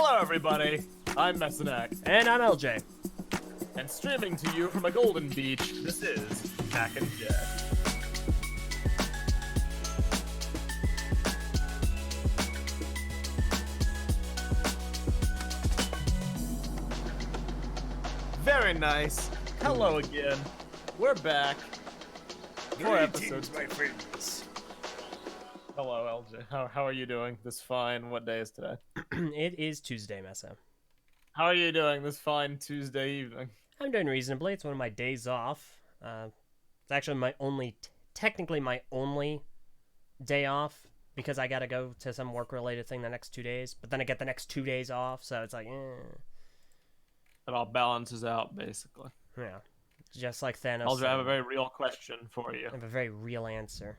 Hello, everybody. I'm Meso and Eljay, And I'm LJ. and streaming to you from a golden beach, this is Hack and Jack. Very nice. Hello again. We're back. For episode. my friends. Hello, LJ. How are you doing this fine? What day is today? It is Tuesday, Meso. How are you doing this fine Tuesday evening? I'm doing reasonably. It's one of my days off. It's actually my only, technically my only day off because I gotta go to some work-related thing the next 2 days. But then I get the next 2 days off, so it's like, It all balances out, basically. yeah, just like Thanos. LJ, I have a very real question for you. I have a very real answer.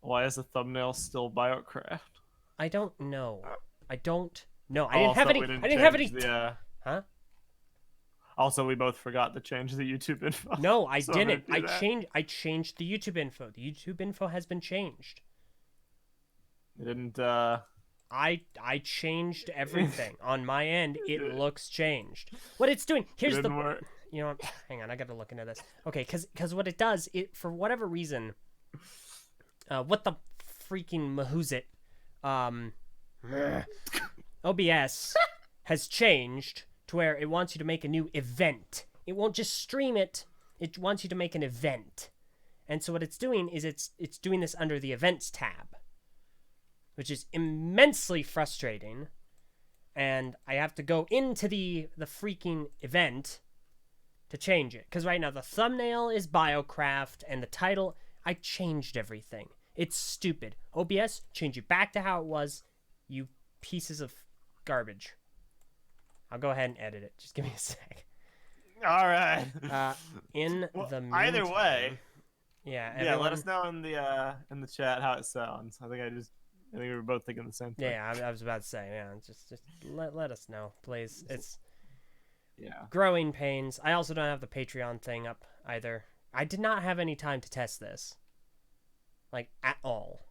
Why is the thumbnail still Biocraft? I don't know. I don't know. I Also, didn't have any. we didn't I didn't have any. change the, Huh? Also, we both forgot to change the YouTube info. No, I So I'm didn't. gonna do that. I changed the YouTube info. The YouTube info has been changed. We didn't, I changed everything on my end. It looks changed. What it's doing here's didn't the work. you know what, hang on, I gotta look into this. Okay, because what it does, it for whatever reason, what the freaking mahoozit, OBS has changed to where it wants you to make a new event. It won't just stream it. It wants you to make an event. And so what it's doing is it's doing this under the events tab, which is immensely frustrating. And I have to go into the freaking event to change it. Because right now the thumbnail is Biocraft and the title, I changed everything. It's stupid. OBS, change it back to how it was, you pieces of garbage. I'll go ahead and edit it. Just give me a sec. All right. In Well, the meantime, either way, yeah, yeah. Let everyone- us know in the chat how it sounds. I think we were both thinking the same thing. Yeah, I was about to say, yeah, just let us know, please. It's Yeah. growing pains. I also don't have the Patreon thing up either. I did not have any time to test this, like at all.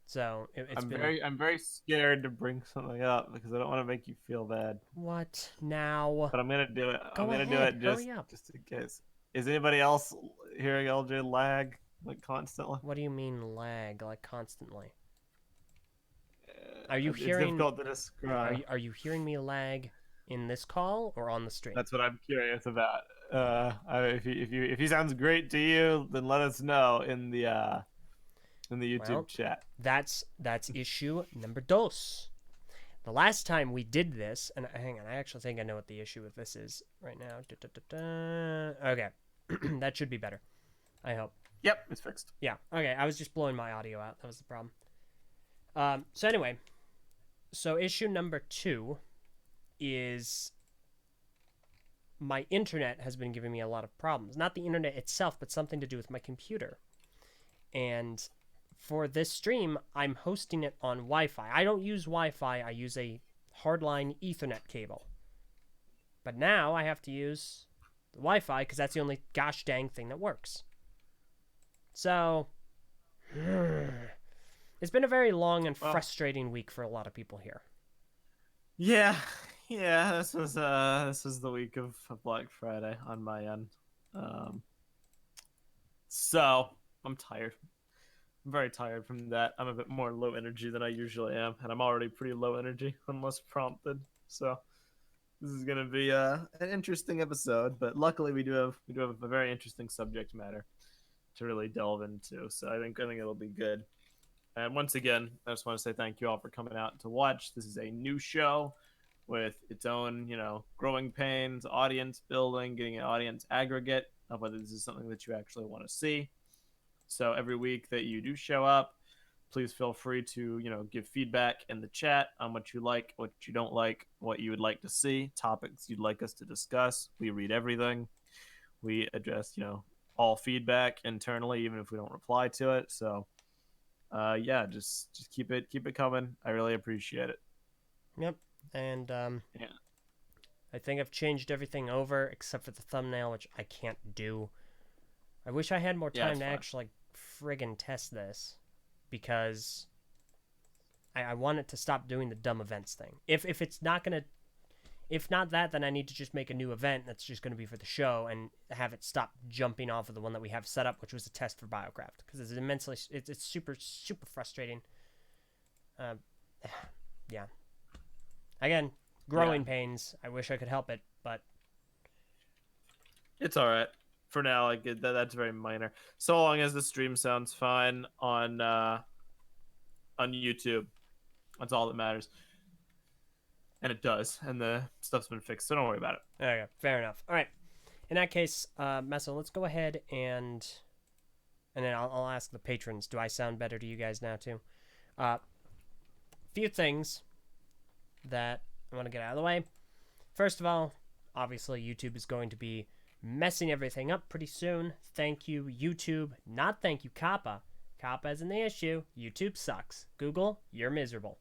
So it's been I'm very scared to bring something up because I don't want to make you feel bad. what now? But I'm gonna do it. Go I'm gonna do ahead, it hurry up. just in case. Is anybody else hearing LJ lag like constantly? What do you mean lag like constantly? Are you It's hearing? difficult to describe. Are you hearing me lag in this call or on the stream? That's what I'm curious about. If he sounds great to you, then let us know in the YouTube Well, chat. That's issue number dos. The last time we did this, and hang on, I actually think I know what the issue with this is right now. Okay, that should be better. I hope. Yep, it's fixed. Yeah. Okay, I was just blowing my audio out. That was the problem. So anyway, so issue number 2 is my internet has been giving me a lot of problems. Not the internet itself, but something to do with my computer. And for this stream, I'm hosting it on Wi-Fi. I don't use Wi-Fi. I use a hardline Ethernet cable. But now I have to use the Wi-Fi because that's the only gosh dang thing that works. So it's been a very long and frustrating week for a lot of people here. Yeah, this was the week of Black Friday on my end. So I'm tired. I'm very tired from that. I'm a bit more low energy than I usually am, and I'm already pretty low energy unless prompted. So this is gonna be an interesting episode, but luckily we do have a very interesting subject matter to really delve into. So I think it'll be good. And once again, I just want to say thank you all for coming out to watch. This is a new show with its own, growing pains, audience building, getting an audience aggregate of whether this is something that you actually want to see. So every week that you do show up, please feel free to, give feedback in the chat on what you like, what you don't like, what you would like to see, topics you'd like us to discuss. We read everything. We address, all feedback internally, even if we don't reply to it. So yeah, just keep it coming. I really appreciate it. Yep. And Yeah. I think I've changed everything over except for the thumbnail, which I can't do. I wish I had more Yeah, time it's to fine. actually friggin' test this, because I want it to stop doing the dumb events thing. If it's not gonna, if not that, then I need to just make a new event that's just gonna be for the show and have it stop jumping off of the one that we have set up, which was a test for Biocraft, because it's immensely, it's super frustrating. Yeah. Again, growing pains. I wish I could help it, but it's all right for now. Like that's very minor. So long as the stream sounds fine on YouTube, that's all that matters. And it does, and the stuff's been fixed, so don't worry about it. Okay, fair enough. All right. In that case, Meso, let's go ahead and then I'll ask the patrons. Do I sound better to you guys now too? Few things that I want to get out of the way. First of all, obviously YouTube is going to be messing everything up pretty soon. Thank you, YouTube. Not thank you, Kappa. Kappa isn't the issue. YouTube sucks. Google, you're miserable.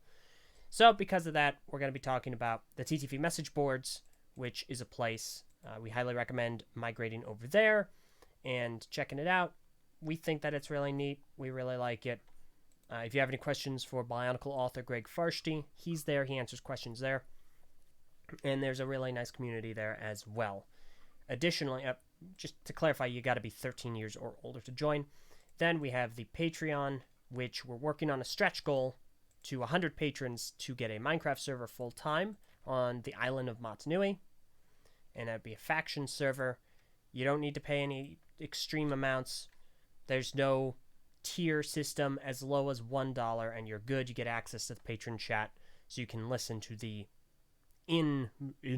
So because of that, we're going to be talking about the TTV message boards, which is a place we highly recommend migrating over there and checking it out. We think that it's really neat. We really like it. If you have any questions for Bionicle author Greg Farshty, he's there. He answers questions there. And there's a really nice community there as well. Additionally, just to clarify, you got to be 13 years or older to join. Then we have the Patreon, which we're working on a stretch goal to 100 patrons to get a Minecraft server full-time on the island of Motunui. And that'd be a faction server. You don't need to pay any extreme amounts. There's no tier system as low as $1, and you're good. You get access to the patron chat, so you can listen to the in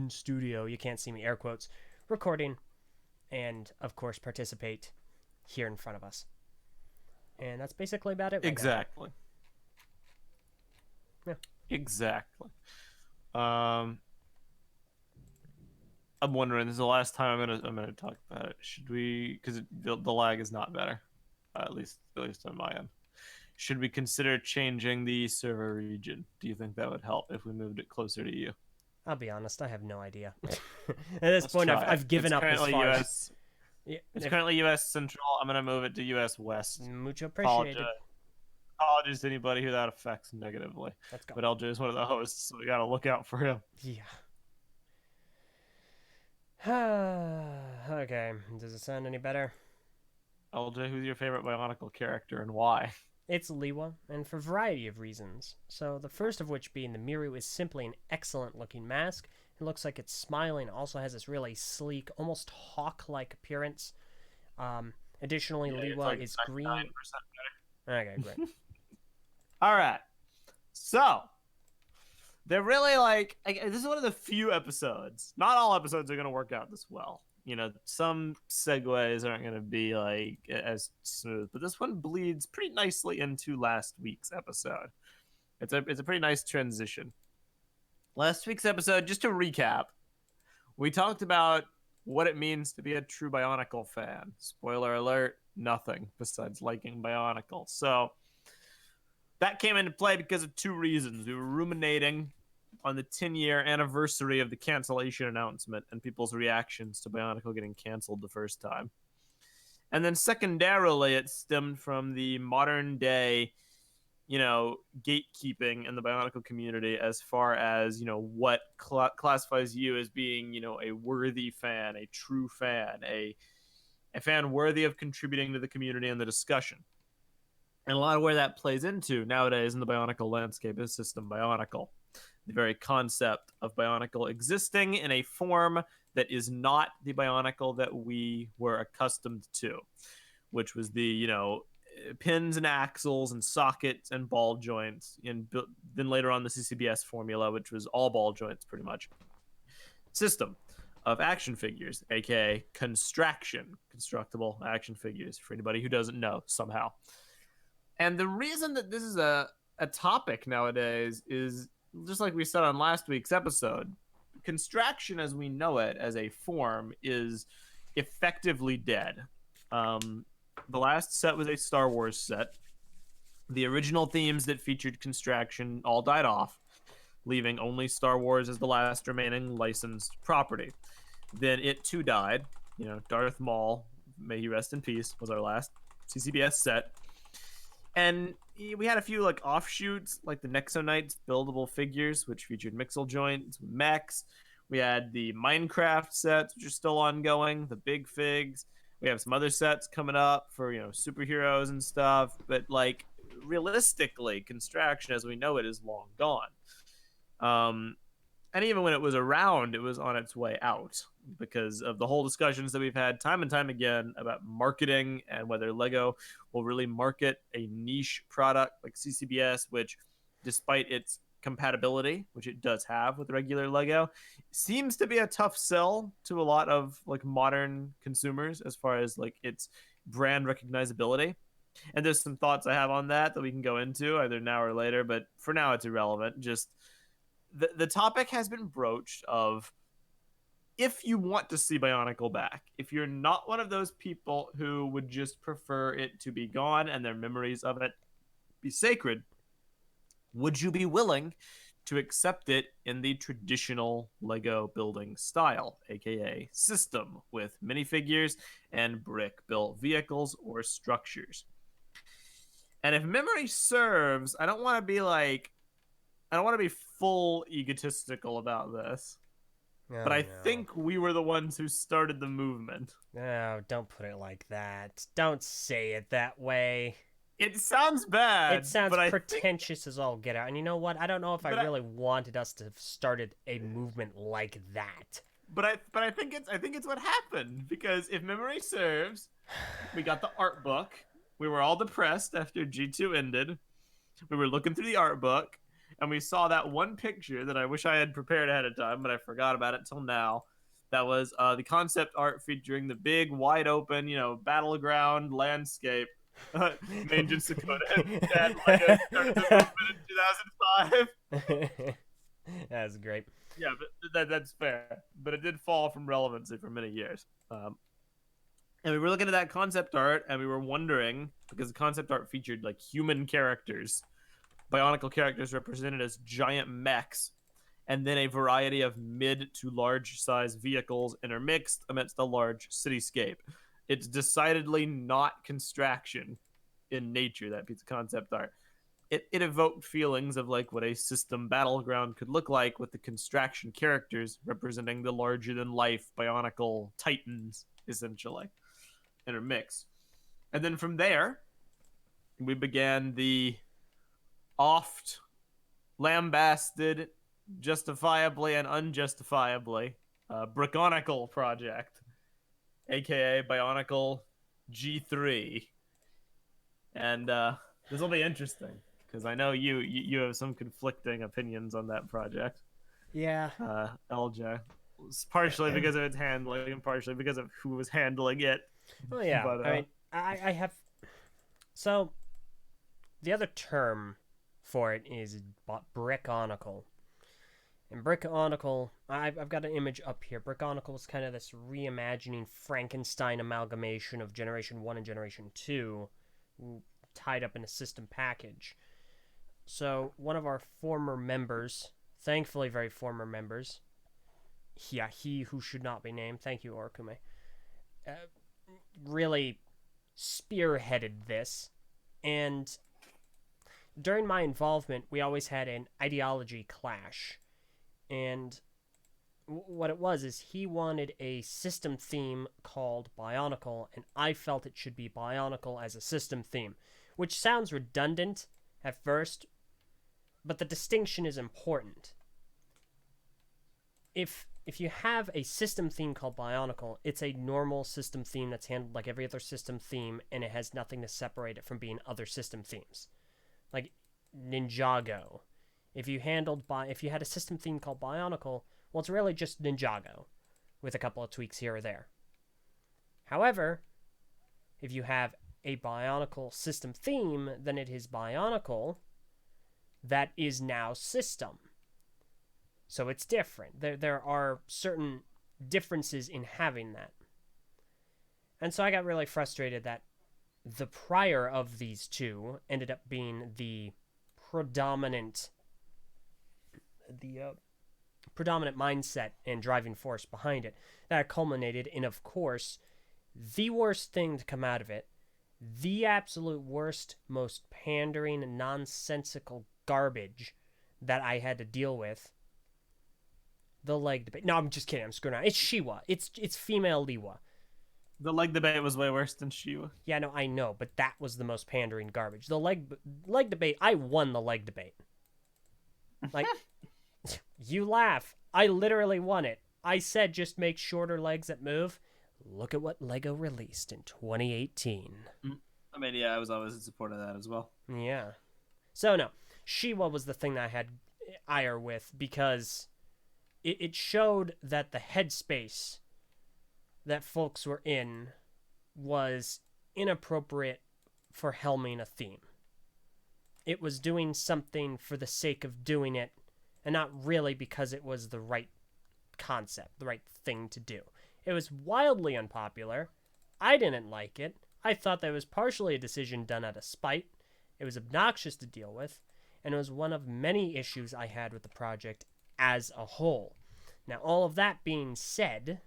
studio, you can't see me, air quotes, recording, and of course participate here in front of us. And that's basically about it. Exactly. Yeah. Exactly. I'm wondering. This is the last time I'm gonna talk about it. Should we? Because the lag is not better, at least on my end. Should we consider changing the server region? Do you think that would help if we moved it closer to you? I'll be honest. I have no idea. At this point, I've given up as far. It's currently U.S. Central. I'm gonna move it to U.S. West. Mucho appreciated. Apologies to anybody who that affects negatively. Let's go. But Eljay is one of the hosts, so we gotta look out for him. Yeah. Okay. Does it sound any better? Eljay, who's your favorite Bionicle character and why? It's Liwa, and for a variety of reasons. So the first of which being the Miru is simply an excellent-looking mask. It looks like it's smiling. Also has this really sleek, almost hawk-like appearance. Additionally, Liwa like is green. Better. Okay, great. All right. So, they're really this is one of the few episodes. Not all episodes are going to work out this well. You know, some segues aren't going to be as smooth, but this one bleeds pretty nicely into last week's episode. It's a pretty nice transition. Last week's episode, just to recap, we talked about what it means to be a true Bionicle fan. Spoiler alert, nothing besides liking Bionicle. So that came into play because of two reasons. We were ruminating on the 10-year anniversary of the cancellation announcement and people's reactions to Bionicle getting canceled the first time. And then secondarily, it stemmed from the modern day, gatekeeping in the Bionicle community as far as, what classifies you as being, a worthy fan, a true fan, a fan worthy of contributing to the community and the discussion. And a lot of where that plays into nowadays in the Bionicle landscape is System Bionicle. The very concept of Bionicle existing in a form that is not the Bionicle that we were accustomed to, which was the, pins and axles and sockets and ball joints, and then later on the CCBS formula, which was all ball joints pretty much. System of action figures, aka Constraction, constructible action figures, for anybody who doesn't know somehow. And the reason that this is a topic nowadays is, just like we said on last week's episode, Constraction as we know it as a form is effectively dead. The last set was a Star Wars set. The original themes that featured Constraction all died off, leaving only Star Wars as the last remaining licensed property. Then it too died. Darth Maul, may he rest in peace, was our last CCBS set. And we had a few like offshoots, like the Nexonites buildable figures, which featured mixel joints, mechs. We had the Minecraft sets, which are still ongoing, the big figs. We have some other sets coming up for superheroes and stuff. But like realistically, Constraction as we know it is long gone. Um, and even when it was around, it was on its way out because of the whole discussions that we've had time and time again about marketing and whether Lego will really market a niche product like CCBS, which, despite its compatibility, which it does have with regular Lego, seems to be a tough sell to a lot of like modern consumers as far as like its brand recognizability. And there's some thoughts I have on that we can go into either now or later, but for now it's irrelevant. Just the topic has been broached of if you want to see Bionicle back, if you're not one of those people who would just prefer it to be gone and their memories of it be sacred, would you be willing to accept it in the traditional Lego building style, aka system, with minifigures and brick built vehicles or structures? And if memory serves, I don't want to be full egotistical about this, but Oh I no. think we were the ones who started the movement. No, don't put it like that. Don't say it that way. It sounds It bad, sounds pretentious as all get out. And you know what? I don't know if I but I, really wanted us to have started a movement like that. but I think it's what happened because if memory serves, we got the art book. We were all depressed after G2 ended. We were looking through the art book and we saw that one picture that I wish I had prepared ahead of time, but I forgot about it till now. That was the concept art featuring the big, wide open, battleground landscape. Majin Sakota and Lego started the movement in 2005. That's great. Yeah, but that's fair. But it did fall from relevancy for many years. And we were looking at that concept art and we were wondering because the concept art featured like human characters, Bionicle characters represented as giant mechs, and then a variety of mid to large size vehicles intermixed amidst a large cityscape. It's decidedly not Constraction in nature, that piece of concept art. It evoked feelings of like what a system battleground could look like with the Constraction characters representing the larger than life Bionicle titans, essentially, intermixed. And then from there, we began the oft lambasted, justifiably and unjustifiably, Brickonicle project, aka Bionicle G3. And this will be interesting because I know you have some conflicting opinions on that project, Yeah. Eljay. It's partially because of its handling and partially because of who was handling it. Well, yeah. But I mean, I have. So, the other term for it is Brickonicle. And Brickonicle, I've got an image up here. Brickonicle is kind of this reimagining Frankenstein amalgamation of Generation 1 and Generation 2 tied up in a system package. So, one of our former members, thankfully very former members, yeah, he who should not be named, thank you, Orkume, uh, really spearheaded this. And during my involvement, we always had an ideology clash. And what it was is he wanted a system theme called Bionicle, and I felt it should be Bionicle as a system theme, which sounds redundant at first, but the distinction is important. If you have a system theme called Bionicle, it's a normal system theme that's handled like every other system theme, and it has nothing to separate it from being other system themes. Like Ninjago. If you had a system theme called Bionicle, well, it's really just Ninjago, with a couple of tweaks here or there. However, if you have a Bionicle system theme, then it is Bionicle that is now system. So it's different. There are certain differences in having that. And so I got really frustrated that the prior of these two ended up being the predominant mindset and driving force behind it. That culminated in, of course, the worst thing to come out of it, the absolute worst, most pandering and nonsensical garbage that I had to deal with. The leg debate. No, I'm just kidding. I'm screwing around. It's Shiwa. It's female Liwa. The leg debate was way worse than Shiwa. Yeah, no, I know, but that was the most pandering garbage. The leg debate. I won the leg debate. Like, you laugh. I literally won it. I said just make shorter legs that move. Look at what Lego released in 2018. I mean, yeah, I was always in support of that as well. Yeah. So no, Shiwa was the thing that I had ire with because it showed that the headspace that folks were in was inappropriate for helming a theme. It was doing something for the sake of doing it, and not really because it was the right concept, the right thing to do. It was wildly unpopular. I didn't like it. I thought that was partially a decision done out of spite. It was obnoxious to deal with, and it was one of many issues I had with the project as a whole. Now, all of that being said,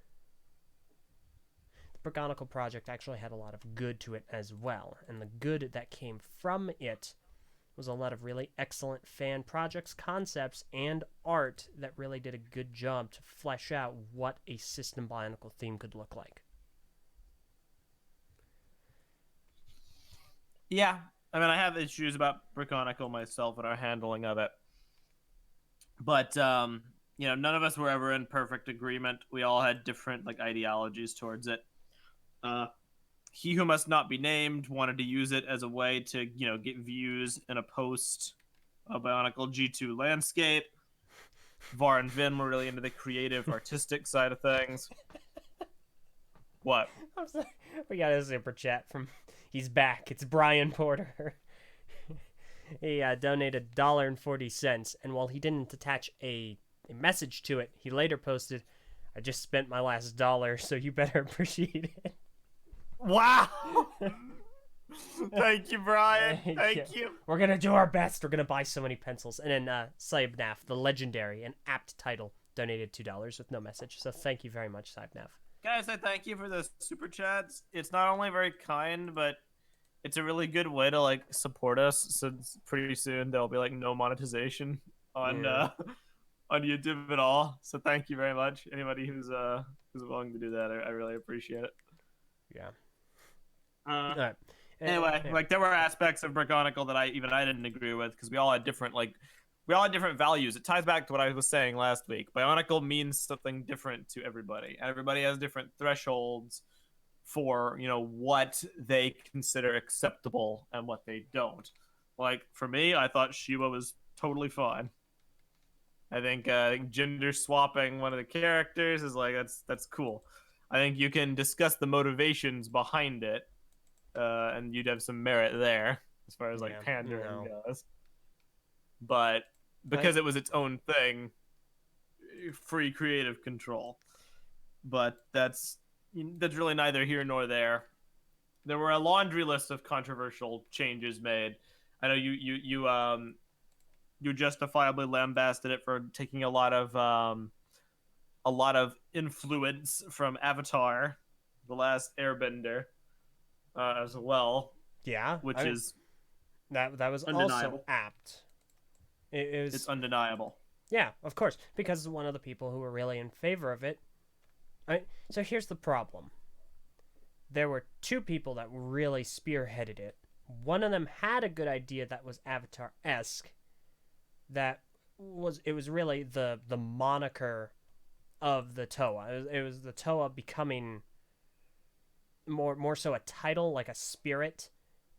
the Brickonicle project actually had a lot of good to it as well, and the good that came from it was a lot of really excellent fan projects, concepts, and art that really did a good job to flesh out what a System Bionicle theme could look like. Yeah, I mean, I have issues about Brickonicle myself and our handling of it, but none of us were ever in perfect agreement. We all had different ideologies towards it. He who must not be named wanted to use it as a way to get views in a post Bionicle G2 landscape. Var and Vin were really into the creative, artistic side of things. What? I'm sorry. We got a super chat from. He's back. It's Brian Porter. He donated $1.40, and while he didn't attach a message to it, he later posted, "I just spent my last dollar, so you better appreciate it." Wow! Thank you, Brian. Thank you. We're gonna do our best. We're gonna buy so many pencils. And then Saibnaf, the legendary and apt title, donated $2 with no message. So thank you very much, Saibnaf. Can I say thank you for the super chats? It's not only very kind, but it's a really good way to support us. Since pretty soon there'll be no monetization on on YouTube at all. So thank you very much. Anybody who's willing to do that, I really appreciate it. Yeah. All right. Anyway, there were aspects of Brickonicle that I didn't agree with because we all had different values. It ties back to what I was saying last week. Bionicle means something different to everybody, and everybody has different thresholds for what they consider acceptable and what they don't. Like for me, I thought Shiva was totally fine. I think gender swapping one of the characters is that's cool. I think you can discuss the motivations behind it, and you'd have some merit there as far as pandering goes. But because it was its own thing, free creative control. But that's really neither here nor there. There were a laundry list of controversial changes made. I know you justifiably lambasted it for taking a lot of influence from Avatar, The Last Airbender, as well. Yeah, which is that was undeniable. Also apt. It's undeniable. Yeah, of course, because one of the people who were really in favor of it. So here's the problem. There were two people that really spearheaded it. One of them had a good idea that was Avatar-esque. It was really the moniker of the Toa. It was the Toa becoming more so a title, like a spirit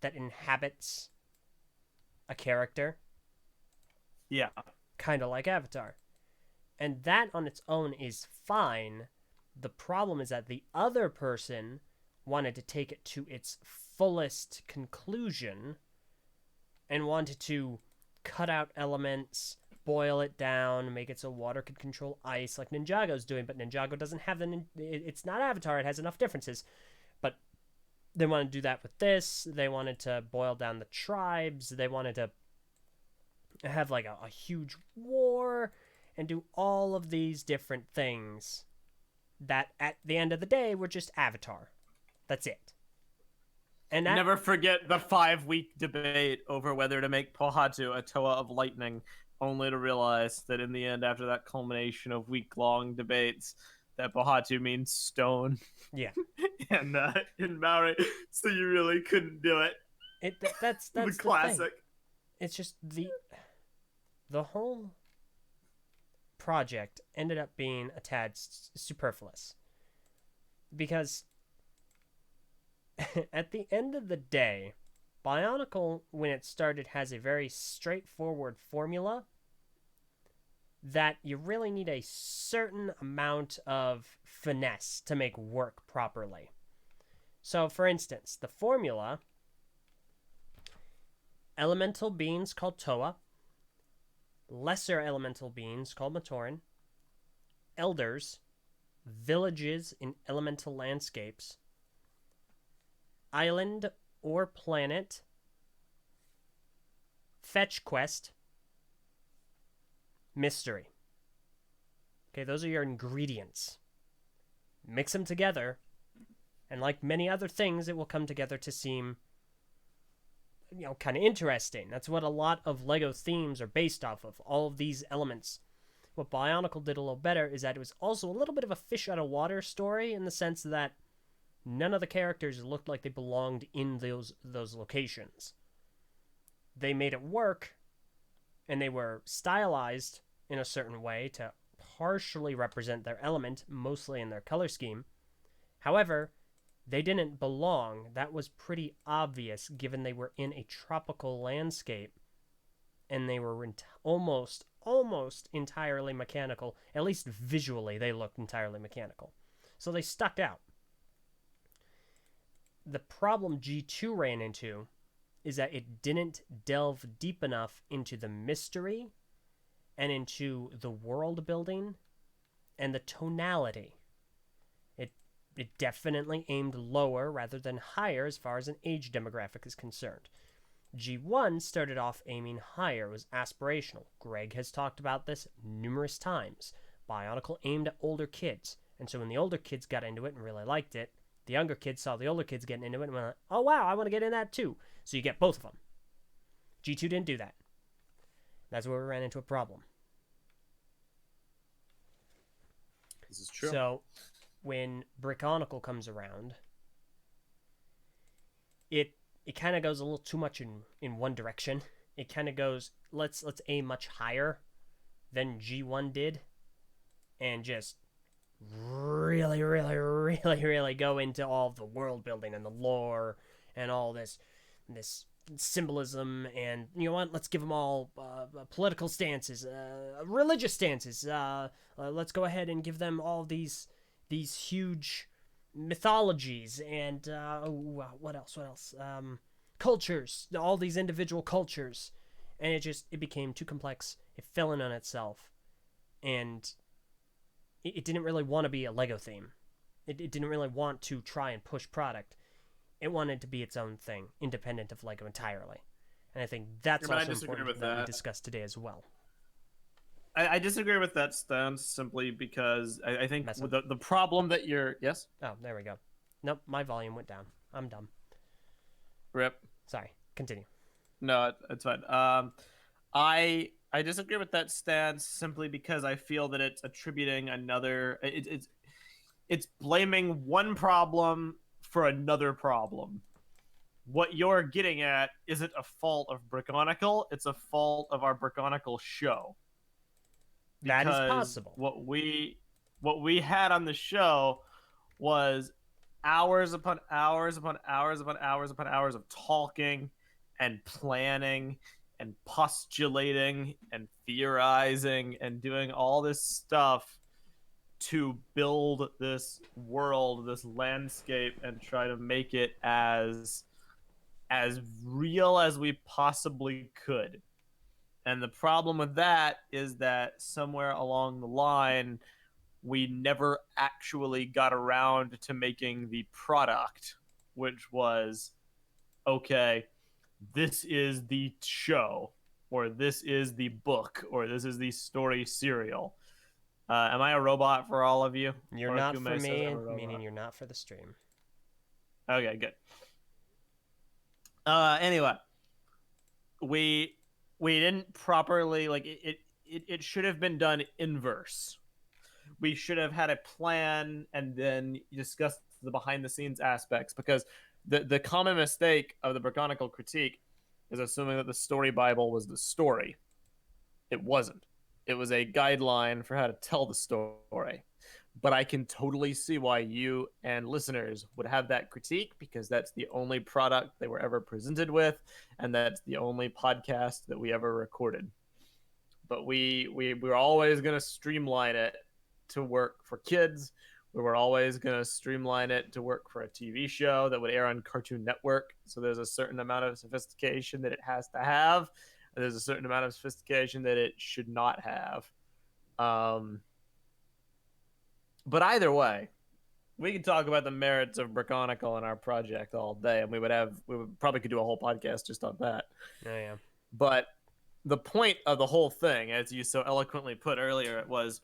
that inhabits a character. Yeah. Kind of like Avatar. And that on its own is fine. The problem is that the other person wanted to take it to its fullest conclusion and wanted to cut out elements, boil it down, make it so water could control ice like Ninjago's doing, but Ninjago doesn't have it's not Avatar, it has enough differences. But they wanted to do that with this. They wanted to boil down the tribes. They wanted to have a huge war and do all of these different things that at the end of the day were just Avatar. That's it. And that Never forget the 5 week debate over whether to make Pohatu a Toa of Lightning, only to realize that in the end, after that culmination of week-long debates, that Pohatu means stone. yeah, And in Maori, so you really couldn't do it. that's The the thing. classic. It's just the whole project ended up being a tad superfluous because at the end of the day, Bionicle, when it started, has a very straightforward formula that you really need a certain amount of finesse to make work properly. So, for instance, the formula: elemental beings called Toa, lesser elemental beings called Matoran, elders, villages in elemental landscapes, island or planet, fetch quest, mystery. Okay, those are your ingredients. Mix them together, and like many other things, it will come together to seem, kind of interesting. That's what a lot of Lego themes are based off of, all of these elements. What Bionicle did a little better is that it was also a little bit of a fish out of water story, in the sense that none of the characters looked like they belonged in those locations. They made it work, and they were stylized in a certain way to partially represent their element, mostly in their color scheme. However, they didn't belong. That was pretty obvious, given they were in a tropical landscape and they were almost entirely mechanical. At least visually, they looked entirely mechanical. So they stuck out. The problem G2 ran into is that it didn't delve deep enough into the mystery and into the world building and the tonality. It definitely aimed lower rather than higher as far as an age demographic is concerned. G1 started off aiming higher, was aspirational. Greg has talked about this numerous times. Bionicle aimed at older kids, and so when the older kids got into it and really liked it, the younger kids saw the older kids getting into it and went, oh wow, I want to get in that too. So you get both of them. G2 didn't do that. That's where we ran into a problem. This is true. So when Brickonicle comes around, it kind of goes a little too much in one direction. It kind of goes, let's aim much higher than G1 did, and just really go into all the world building and the lore and all this symbolism. And you know what, let's give them all political stances, religious stances, let's go ahead and give them all these huge mythologies and what else cultures, all these individual cultures. And it became too complex. It fell in on itself, and it didn't really want to be a Lego theme. It didn't really want to try and push product. It wanted to be its own thing, independent of Lego entirely. And I think that's also important that we discuss today as well. I disagree with that stance simply because I think the problem that you're... Yes? Oh, there we go. Nope, my volume went down. I'm dumb. Rip. Sorry, continue. No, it's fine. I disagree with that stance simply because I feel that it's attributing another... It's blaming one problem for another problem. What you're getting at isn't a fault of Brickonicle, it's a fault of our Brickonicle show. That is possible. What we had on the show was hours upon hours upon hours upon hours upon hours of talking and planning and postulating and theorizing and doing all this stuff to build this world, this landscape, and try to make it as real as we possibly could. And the problem with that is that somewhere along the line, we never actually got around to making the product, which was, okay, this is the show, or this is the book, or this is the story serial. Am I a robot for all of you? You're not for me, meaning you're not for the stream. Okay, good. Anyway, we we didn't properly like it should have been done inverse. We should have had a plan and then discuss the behind the scenes aspects, because the common mistake of the Brickonicle critique is assuming that the story Bible was the story. It wasn't. It was a guideline for how to tell the story. But I can totally see why you and listeners would have that critique, because that's the only product they were ever presented with, and that's the only podcast that we ever recorded. But we're always going to streamline it to work for kids. We were always going to streamline it to work for a TV show that would air on Cartoon Network. So there's a certain amount of sophistication that it has to have, and there's a certain amount of sophistication that it should not have. Um, but either way, we could talk about the merits of Brickonicle and our project all day, and we would probably could do a whole podcast just on that. Oh yeah. But the point of the whole thing, as you so eloquently put earlier, it was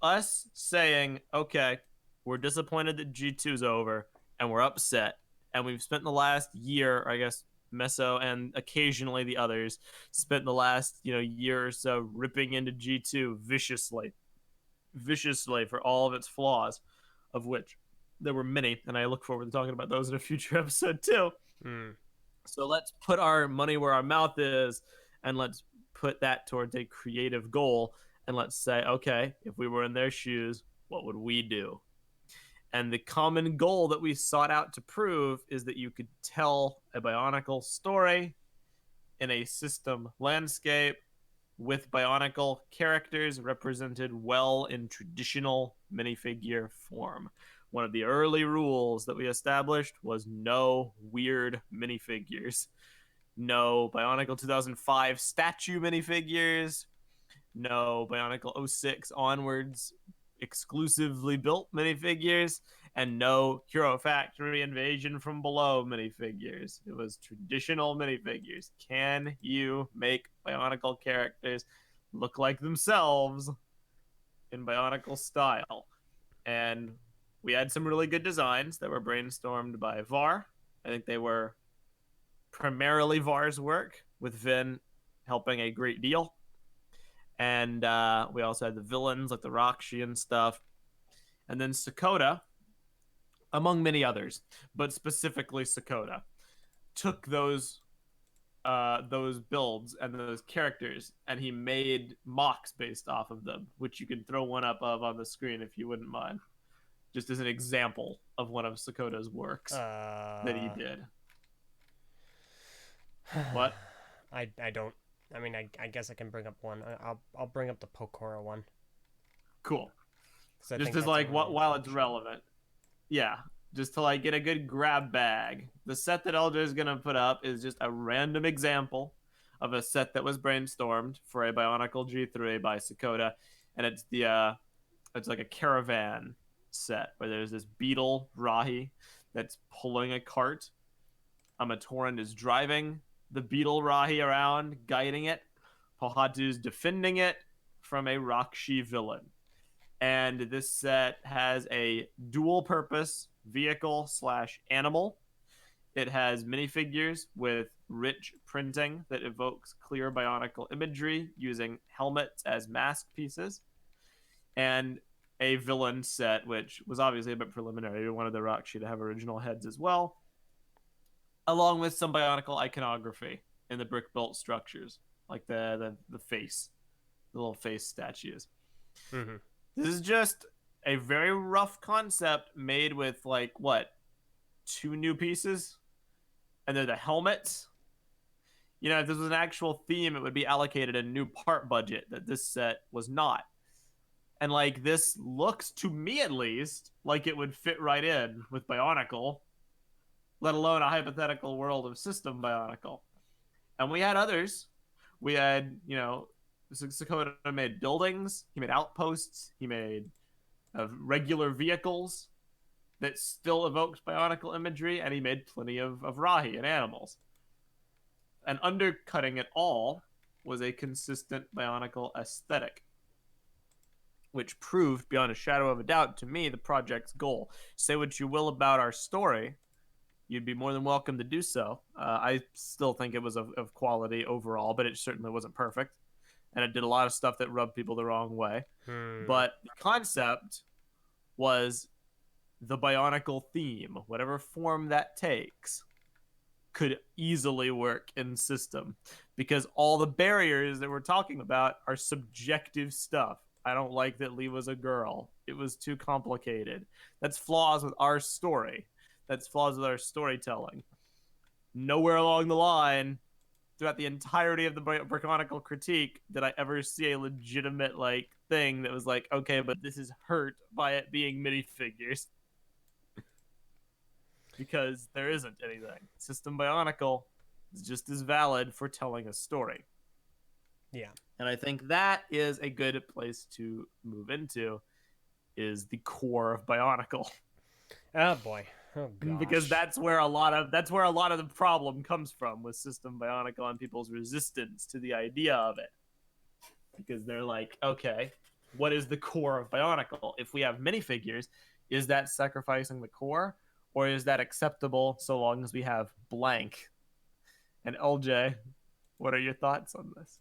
us saying, okay, we're disappointed that G2's over, and we're upset, and we've spent the last year, or I guess Meso and occasionally the others, spent the last year or so ripping into G2 viciously for all of its flaws, of which there were many, and I look forward to talking about those in a future episode too. Mm. So let's put our money where our mouth is, and let's put that towards a creative goal, and let's say, okay, if we were in their shoes, what would we do? And the common goal that we sought out to prove is that you could tell a Bionicle story in a system landscape with Bionicle characters represented well in traditional minifigure form. One of the early rules that we established was no weird minifigures. No Bionicle 2005 statue minifigures. No Bionicle 06 onwards exclusively built minifigures, and no Hero Factory Invasion from Below minifigures. It was traditional minifigures. Can you make Bionicle characters look like themselves in Bionicle style? And we had some really good designs that were brainstormed by VAR. I think they were primarily VAR's work, with Vin helping a great deal. And we also had the villains like the Rakshi and stuff. And then Sakota, among many others, but specifically Sakota, took those builds and those characters, and he made mocks based off of them, which you can throw one up of on the screen if you wouldn't mind, just as an example of one of Sakota's works that he did. What? I don't. I mean, I guess I can bring up one. I'll bring up the Pokora one. Cool. I Just as like while it's relevant. Yeah. Just to like get a good grab bag. The set that Eljay is gonna put up is just a random example of a set that was brainstormed for a Bionicle G3 by Sakota, and it's like a caravan set where there's this beetle Rahi that's pulling a cart. Amatoran is driving the beetle Rahi around, guiding it. Pohatu's defending it from a Rakshi villain. And this set has a dual purpose vehicle / animal. It has minifigures with rich printing that evokes clear Bionicle imagery using helmets as mask pieces. And a villain set, which was obviously a bit preliminary. We wanted the Rakshi to have original heads as well, along with some Bionicle iconography in the brick built structures, like the face, the little face statues. Mm-hmm. This is just a very rough concept made with like what, 2 new pieces, and they're the helmets. If this was an actual theme, it would be allocated a new part budget that this set was not. And like this looks, to me at least, like it would fit right in with Bionicle, let alone a hypothetical world of system Bionicle. And we had others. We had, Sakota made buildings, he made outposts, he made regular vehicles that still evoked Bionicle imagery, and he made plenty of Rahi and animals. And undercutting it all was a consistent Bionicle aesthetic, which proved beyond a shadow of a doubt to me the project's goal. Say what you will about our story, you'd be more than welcome to do so. I still think it was of quality overall, but it certainly wasn't perfect. And it did a lot of stuff that rubbed people the wrong way. Hmm. But the concept was the Bionicle theme, whatever form that takes, could easily work in system because all the barriers that we're talking about are subjective stuff. I don't like that Lee was a girl. It was too complicated. That's flaws with our story. That's flaws with our storytelling. Nowhere along the line, throughout the entirety of the Brickonicle critique, did I ever see a legitimate like thing that was like, okay, but this is hurt by it being minifigures. Because there isn't anything. System Bionicle is just as valid for telling a story. Yeah. And I think that is a good place to move into is the core of Bionicle. Oh boy. Oh gosh. Because that's where a lot of the problem comes from with System Bionicle and people's resistance to the idea of it. Because they're like, okay, what is the core of Bionicle? If we have minifigures, is that sacrificing the core? Or is that acceptable so long as we have blank? And LJ, what are your thoughts on this?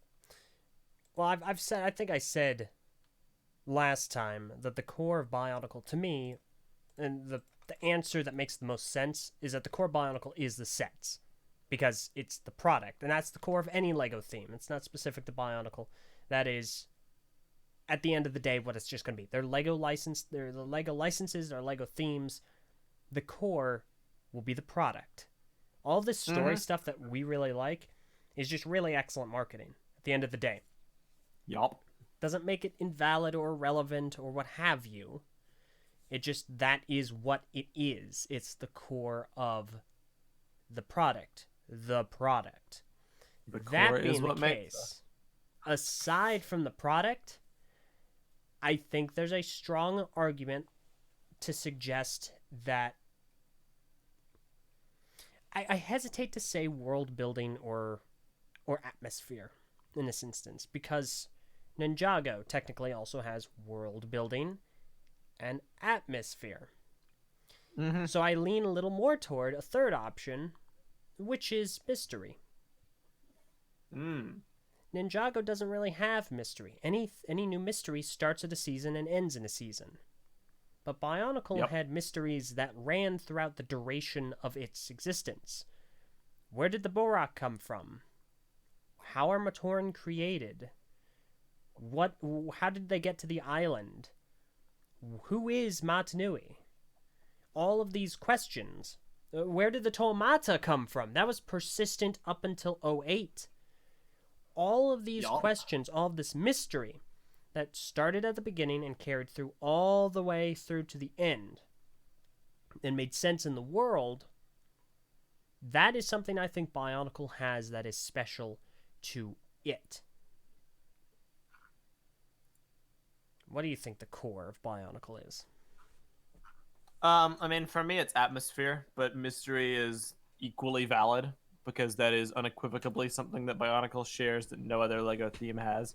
Well, I've said, I think I said last time that the core of Bionicle to me, and the answer that makes the most sense is that the core of Bionicle is the sets, because it's the product, and that's the core of any Lego theme. It's not specific to Bionicle. That is, at the end of the day, what it's just going to be. They're Lego license. They're the Lego licenses. They're Lego themes. The core will be the product. All this story stuff that we really like is just really excellent marketing at the end of the day. Yup. Doesn't make it invalid or irrelevant or what have you. It just, that is what it is. It's the core of the product. The product. The core That is being what the makes case, aside from the product, I think there's a strong argument to suggest that I hesitate to say world building or atmosphere in this instance, because Ninjago technically also has world building and atmosphere. Mm-hmm. So I lean a little more toward a third option, which is mystery. Ninjago doesn't really have mystery. Any new mystery starts at a season and ends in a season. But Bionicle had mysteries that ran throughout the duration of its existence. Where did the Borak come from? How are Matoran created? How did they get to the island? Who is Matanui? All of these questions. Where did the Tolmata come from? That was persistent up until 08. All of these questions, all of this mystery that started at the beginning and carried through all the way through to the end and made sense in the world, that is something I think Bionicle has that is special to it. What do you think the core of Bionicle is? I mean, for me, it's atmosphere, but mystery is equally valid because that is unequivocally something that Bionicle shares that no other Lego theme has.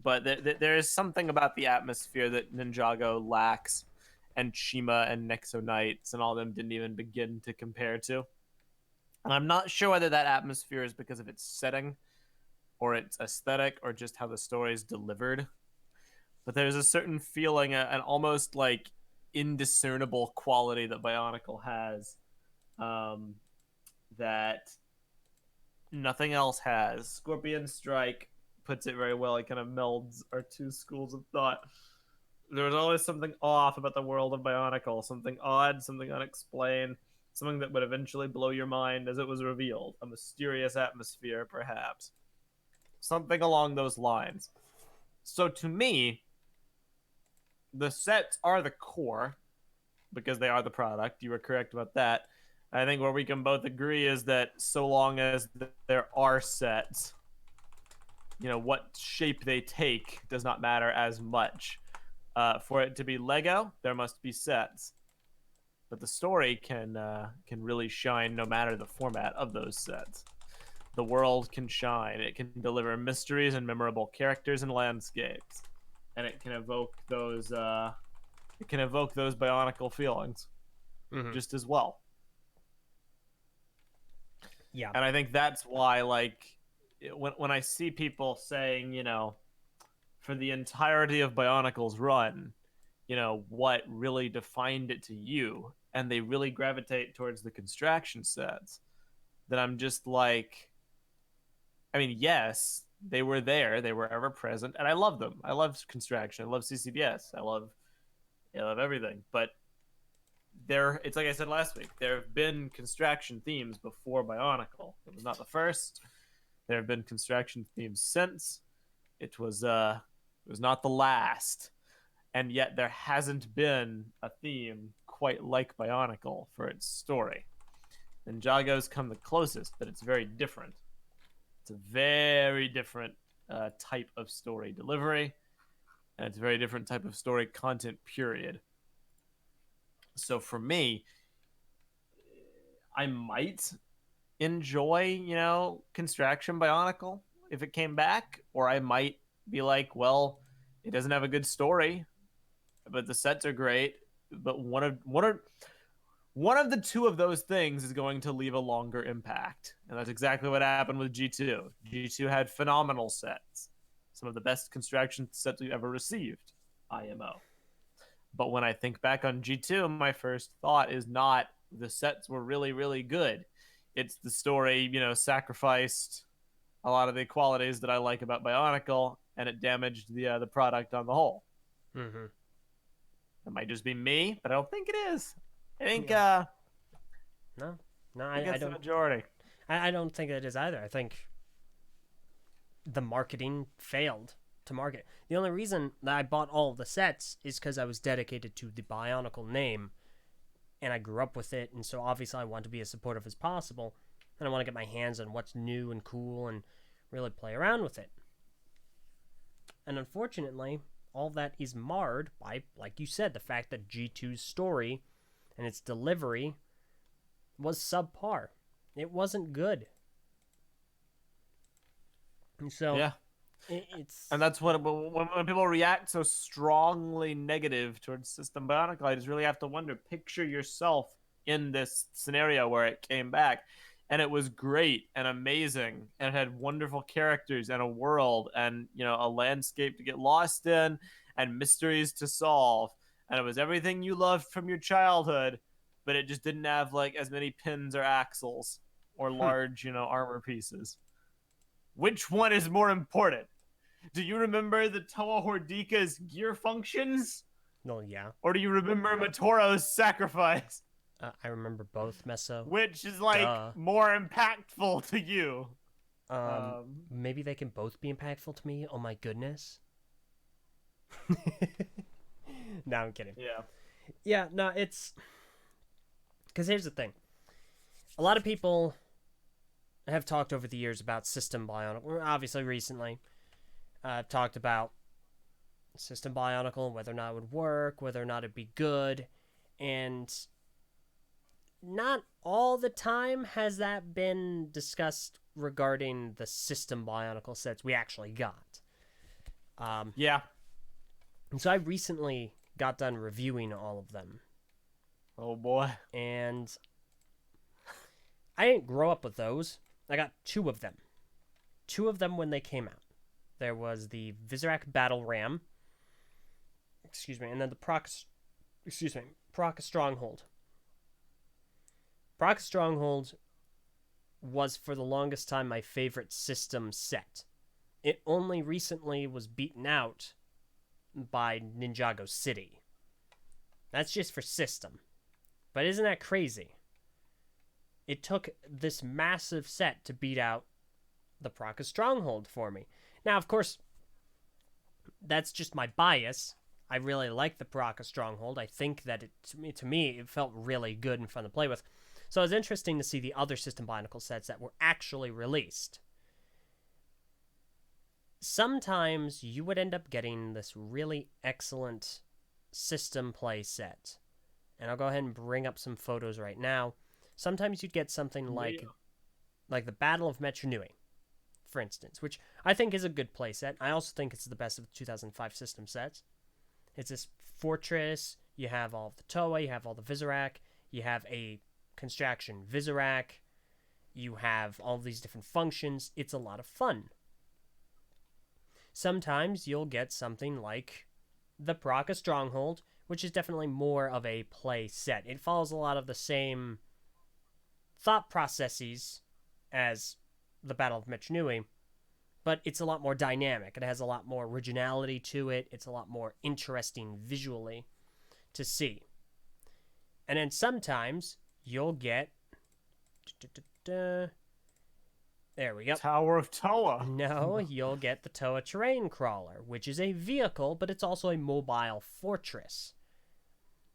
But there is something about the atmosphere that Ninjago lacks, and Shima and Nexo-Knights and all of them didn't even begin to compare to. And I'm not sure whether that atmosphere is because of its setting, or its aesthetic, or just how the story is delivered. But there's a certain feeling, an almost like indiscernible quality that Bionicle has, that nothing else has. Scorpion Strike puts it very well. It kind of melds our two schools of thought. There was always something off about the world of Bionicle, something odd, something unexplained, something that would eventually blow your mind as it was revealed. A mysterious atmosphere, perhaps. Something along those lines. So to me, the sets are the core, because they are the product. You were correct about that. I think where we can both agree is that so long as there are sets, what shape they take does not matter as much. For it to be Lego, there must be sets. But the story can really shine no matter the format of those sets. The world can shine. It can deliver mysteries and memorable characters and landscapes. And it can evoke those Bionicle feelings just as well. Yeah. And I think that's why, like, when I see people saying, for the entirety of Bionicle's run, what really defined it to you, and they really gravitate towards the Constraction sets, then I'm just like, I mean, yes, they were there, they were ever present, and I love them. I love Constraction, I love CCBS, I love everything. But it's like I said last week, there have been Constraction themes before Bionicle. It was not the first. There have been Constraction themes since. It was not the last. And yet there hasn't been a theme quite like Bionicle for its story. Ninjago's come the closest, but it's very different. It's a very different type of story delivery, and it's a very different type of story content, period. So for me, I might enjoy, Constraction Bionicle if it came back, or I might be like, well, it doesn't have a good story, but the sets are great. But one of the two of those things is going to leave a longer impact. And that's exactly what happened with G2. G2 had phenomenal sets, some of the best Constraction sets we've ever received, IMO. But when I think back on G2, my first thought is not the sets were really, really good. It's the story, sacrificed a lot of the qualities that I like about Bionicle, and it damaged the product on the whole. Mm-hmm. It might just be me, but I don't think it is. I think Yeah. uh, No, no, I think I it's the don't. majority. I don't think it is either. I think the marketing failed to market. The only reason that I bought all of the sets is because I was dedicated to the Bionicle name, and I grew up with it, and so obviously I want to be as supportive as possible, and I want to get my hands on what's new and cool and really play around with it. And unfortunately, all that is marred by, like you said, the fact that G2's story and its delivery was subpar. It wasn't good. And so Yeah, it's and that's what when people react so strongly negative towards System Bionicle, I just really have to wonder. Picture yourself in this scenario where it came back, and it was great and amazing, and it had wonderful characters and a world, and a landscape to get lost in, and mysteries to solve, and it was everything you loved from your childhood, but it just didn't have like as many pins or axles or large, armor pieces. Which one is more important? Do you remember the Toa Hordika's gear functions? no, yeah. Or do you remember Matoro's sacrifice? I remember both, Meso. Which is like Duh. more impactful to you? Maybe they can both be impactful to me. Oh my goodness. No, I'm kidding. Yeah. Yeah, no, it's because here's the thing. A lot of people have talked over the years about System Bionicle. Obviously, recently, talked about System Bionicle, whether or not it would work, whether or not it'd be good, and not all the time has that been discussed regarding the System Bionicle sets we actually got. Yeah. So I recently got done reviewing all of them, Oh boy. and I didn't grow up with those. I got two of them. Two of them when they came out. There was the Visorak Battle Ram, and then the Proc Stronghold. Proc Stronghold was for the longest time my favorite system set. It only recently was beaten out by Ninjago City. That's just for system. But isn't that crazy? It took this massive set to beat out the Proc Stronghold for me. Now, of course, that's just my bias. I really like the Proc Stronghold. I think that to me, it felt really good and fun to play with. So it was interesting to see the other System Bionicle sets that were actually released. Sometimes you would end up getting this really excellent system play set. And I'll go ahead and bring up some photos right now. Sometimes you'd get something like the Battle of Metru Nui, for instance, which I think is a good playset. I also think it's the best of the 2005 system sets. It's this fortress. You have all of the Toa. You have all the Visorak. You have a Constraction Visorak. You have all these different functions. It's a lot of fun. Sometimes you'll get something like the Baraka Stronghold, which is definitely more of a play set. It follows a lot of the same thought processes as the Battle of Mechnui, but it's a lot more dynamic. It has a lot more originality to it. It's a lot more interesting visually to see. And then sometimes you'll get... There we go. Tower of Toa. No, you'll get the Toa Terrain Crawler, which is a vehicle, but it's also a mobile fortress.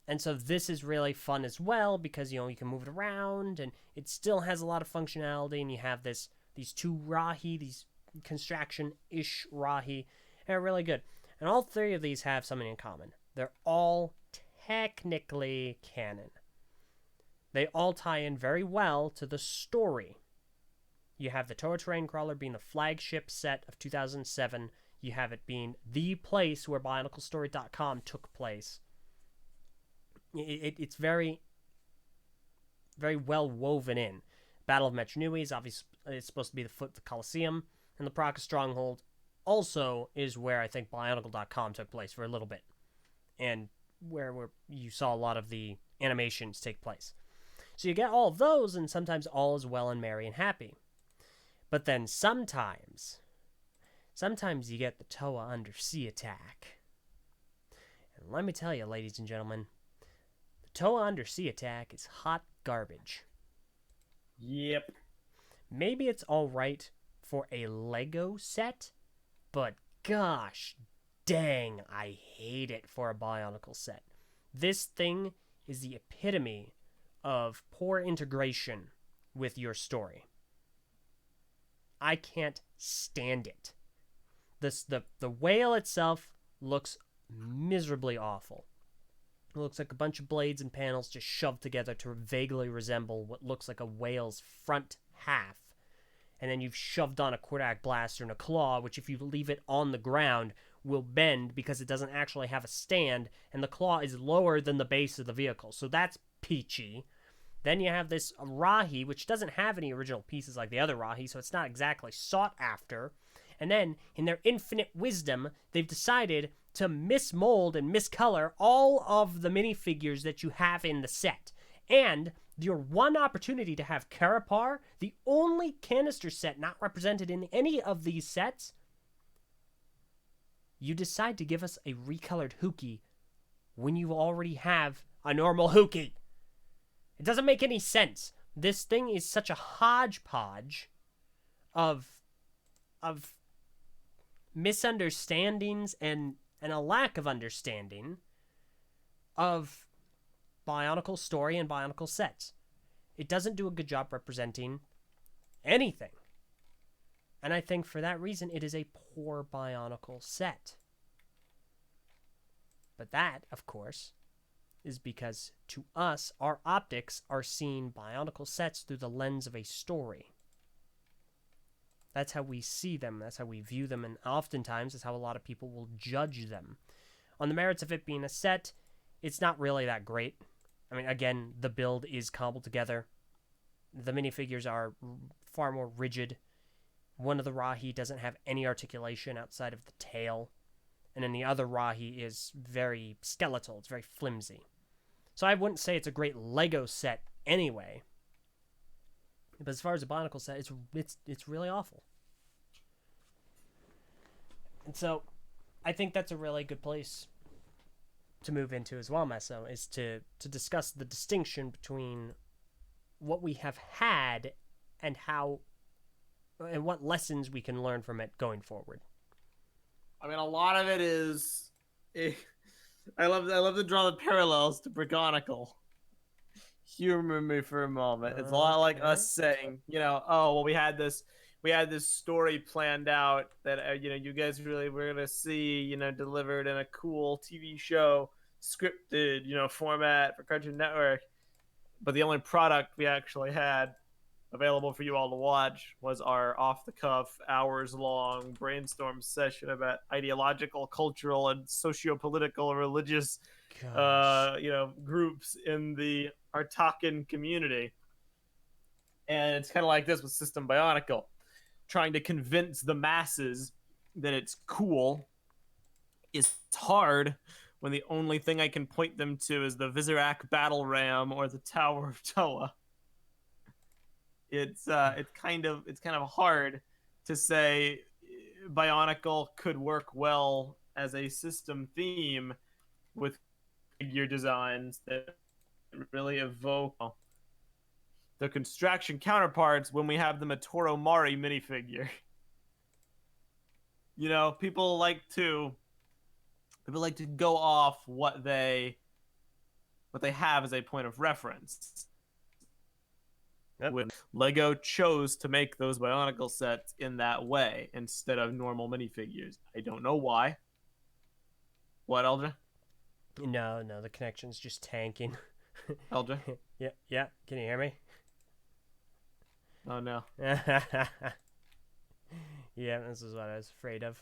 And so this is really fun as well because, you can move it around, and it still has a lot of functionality, and you have these two Rahi, these Constraction-ish Rahi, and they're really good. And all three of these have something in common. They're all technically canon. They all tie in very well to the story. You have the Toa Terrain Crawler being the flagship set of 2007. You have it being the place where BionicleStory.com took place. It's very, very well woven in. Battle of Mechnui is obviously it's supposed to be the foot of the Colosseum, and the Baraka Stronghold also is where I think Bionicle.com took place for a little bit, and where you saw a lot of the animations take place. So you get all of those, and sometimes all is well and merry and happy. But then sometimes you get the Toa Undersea Attack. And let me tell you, ladies and gentlemen, the Toa Undersea Attack is hot garbage. Yep. Maybe it's alright for a Lego set, but gosh dang, I hate it for a Bionicle set. This thing is the epitome of poor integration with your story. I can't stand it. The whale itself looks miserably awful. It looks like a bunch of blades and panels just shoved together to vaguely resemble what looks like a whale's front half. And then you've shoved on a Kodak blaster and a claw, which if you leave it on the ground will bend because it doesn't actually have a stand, and the claw is lower than the base of the vehicle. So that's peachy. Then you have this Rahi, which doesn't have any original pieces like the other Rahi, so it's not exactly sought after. And then, in their infinite wisdom, they've decided to mismold and miscolor all of the minifigures that you have in the set. And your one opportunity to have Karapar, the only canister set not represented in any of these sets, you decide to give us a recolored Hookie when you already have a normal Hookie. It doesn't make any sense. This thing is such a hodgepodge of misunderstandings and a lack of understanding of Bionicle story and Bionicle sets. It doesn't do a good job representing anything. And I think for that reason, it is a poor Bionicle set. But that, of course, is because to us, our optics are seeing Bionicle sets through the lens of a story. That's how we see them. That's how we view them. And oftentimes, that's how a lot of people will judge them. On the merits of it being a set, it's not really that great. I mean, again, the build is cobbled together. The minifigures are far more rigid. One of the Rahi doesn't have any articulation outside of the tail. And then the other Rahi is very skeletal. It's very flimsy. So I wouldn't say it's a great Lego set anyway. But as far as a Bionicle set, it's really awful. And so I think that's a really good place to move into as well, Meso, is to discuss the distinction between what we have had and how and what lessons we can learn from it going forward. I mean, a lot of it is. I love to draw the parallels to Brickonicle. Humor me for a moment. It's a lot like us saying, oh well, we had this story planned out that you guys really were gonna see, delivered in a cool TV show, scripted, format for Cartoon Network. But the only product we actually had available for you all to watch was our off-the-cuff, hours-long brainstorm session about ideological, cultural, and socio-political and religious, groups in the Artakan community. And it's kind of like this with System Bionicle, trying to convince the masses that it's cool is hard when the only thing I can point them to is the Visorak Battle Ram or the Tower of Toa. It's kind of hard to say Bionicle could work well as a system theme with figure designs that really evoke the Constraction counterparts when we have the Matoro Mari minifigure. You know, people like to go off what they have as a point of reference. Yep. When Lego chose to make those Bionicle sets in that way instead of normal minifigures. I don't know why. What, Eldra? No, the connection's just tanking. Eldra? Yeah. Can you hear me? Oh no. Yeah, this is what I was afraid of.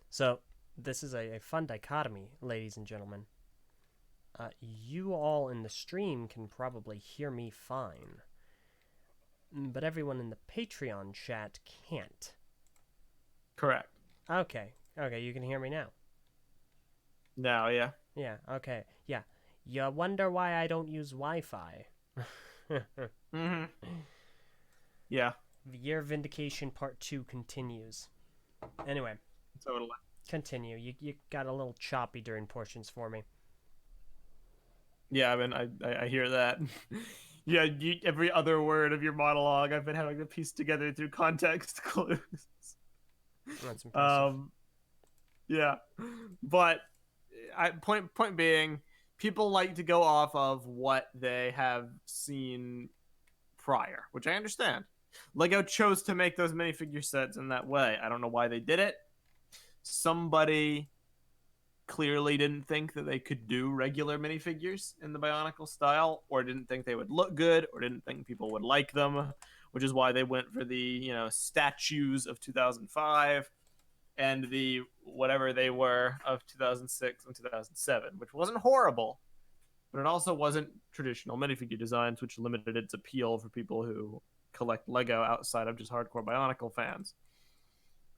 So, this is a fun dichotomy, ladies and gentlemen. You all in the stream can probably hear me fine, but everyone in the Patreon chat can't. Correct. Okay, you can hear me now. No, yeah. Yeah, okay, yeah. You wonder why I don't use Wi-Fi. Mm-hmm. Yeah. Year Vindication Part 2 continues. Anyway. Totally. Continue. You got a little choppy during portions for me. Yeah, I mean, I hear that. Yeah, every other word of your monologue I've been having to piece together through context clues. That's impressive. Yeah, but point being, people like to go off of what they have seen prior, which I understand. Lego chose to make those minifigure sets in that way. I don't know why they did it. Somebody clearly didn't think that they could do regular minifigures in the Bionicle style, or didn't think they would look good, or didn't think people would like them, which is why they went for the statues of 2005 and the whatever they were of 2006 and 2007, which wasn't horrible, but it also wasn't traditional minifigure designs, which limited its appeal for people who collect Lego outside of just hardcore Bionicle fans.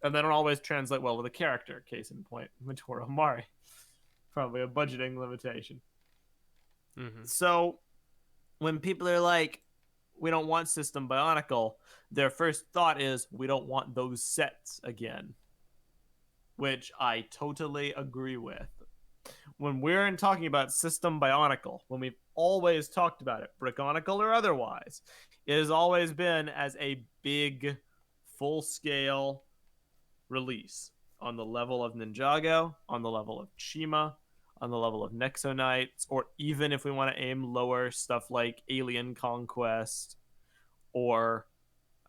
And they don't always translate well with a character. Case in point, Matoro Mari. Probably a budgeting limitation. Mm-hmm. So when people are like, we don't want System Bionicle, their first thought is, we don't want those sets again. Which I totally agree with. When we're talking about System Bionicle, when we've always talked about it, Brickonicle or otherwise, it has always been as a big, full-scale release on the level of Ninjago, on the level of Chima, on the level of Nexonites, or even if we want to aim lower, stuff like Alien Conquest or,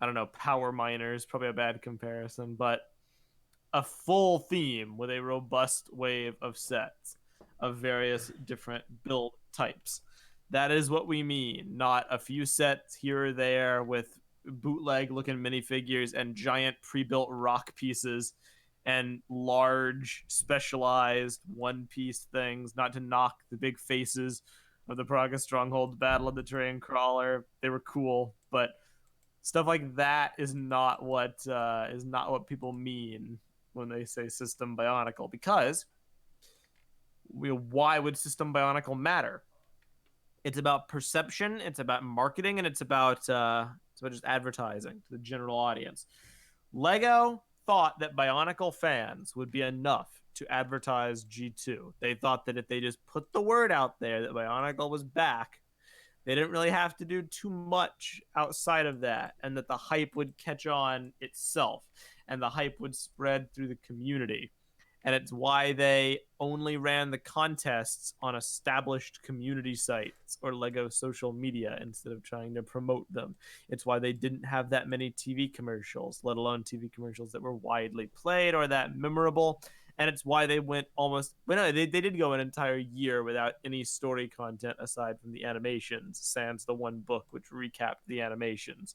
I don't know, Power Miners, probably a bad comparison, but a full theme with a robust wave of sets of various different build types. That is what we mean, not a few sets here or there with bootleg looking minifigures and giant pre-built rock pieces and large specialized one-piece things, not to knock the big faces of the Praga Stronghold Battle of the Terrain Crawler. They were cool, but stuff like that is not what people mean when they say System Bionicle, because why would System Bionicle matter? It's about perception, it's about marketing, and it's about just advertising to the general audience. Lego thought that Bionicle fans would be enough to advertise G2. They thought that if they just put the word out there that Bionicle was back, they didn't really have to do too much outside of that, and that the hype would catch on itself, and the hype would spread through the community. And it's why they only ran the contests on established community sites or Lego social media instead of trying to promote them. It's why they didn't have that many TV commercials, let alone TV commercials that were widely played or that memorable. And it's why they went they did go an entire year without any story content aside from the animations, sans the one book which recapped the animations.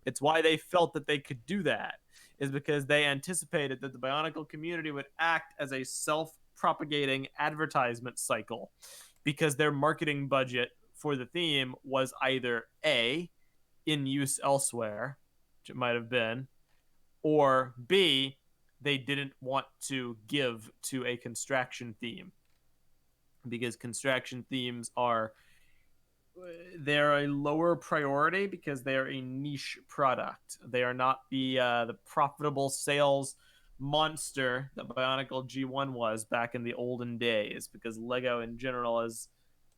It's why they felt that they could do that, is because they anticipated that the Bionicle community would act as a self-propagating advertisement cycle, because their marketing budget for the theme was either A, in use elsewhere, which it might have been, or B, they didn't want to give to a Constraction theme because Constraction themes are they're a lower priority because they are a niche product. They are not the profitable sales monster that Bionicle G1 was back in the olden days. Because Lego in general has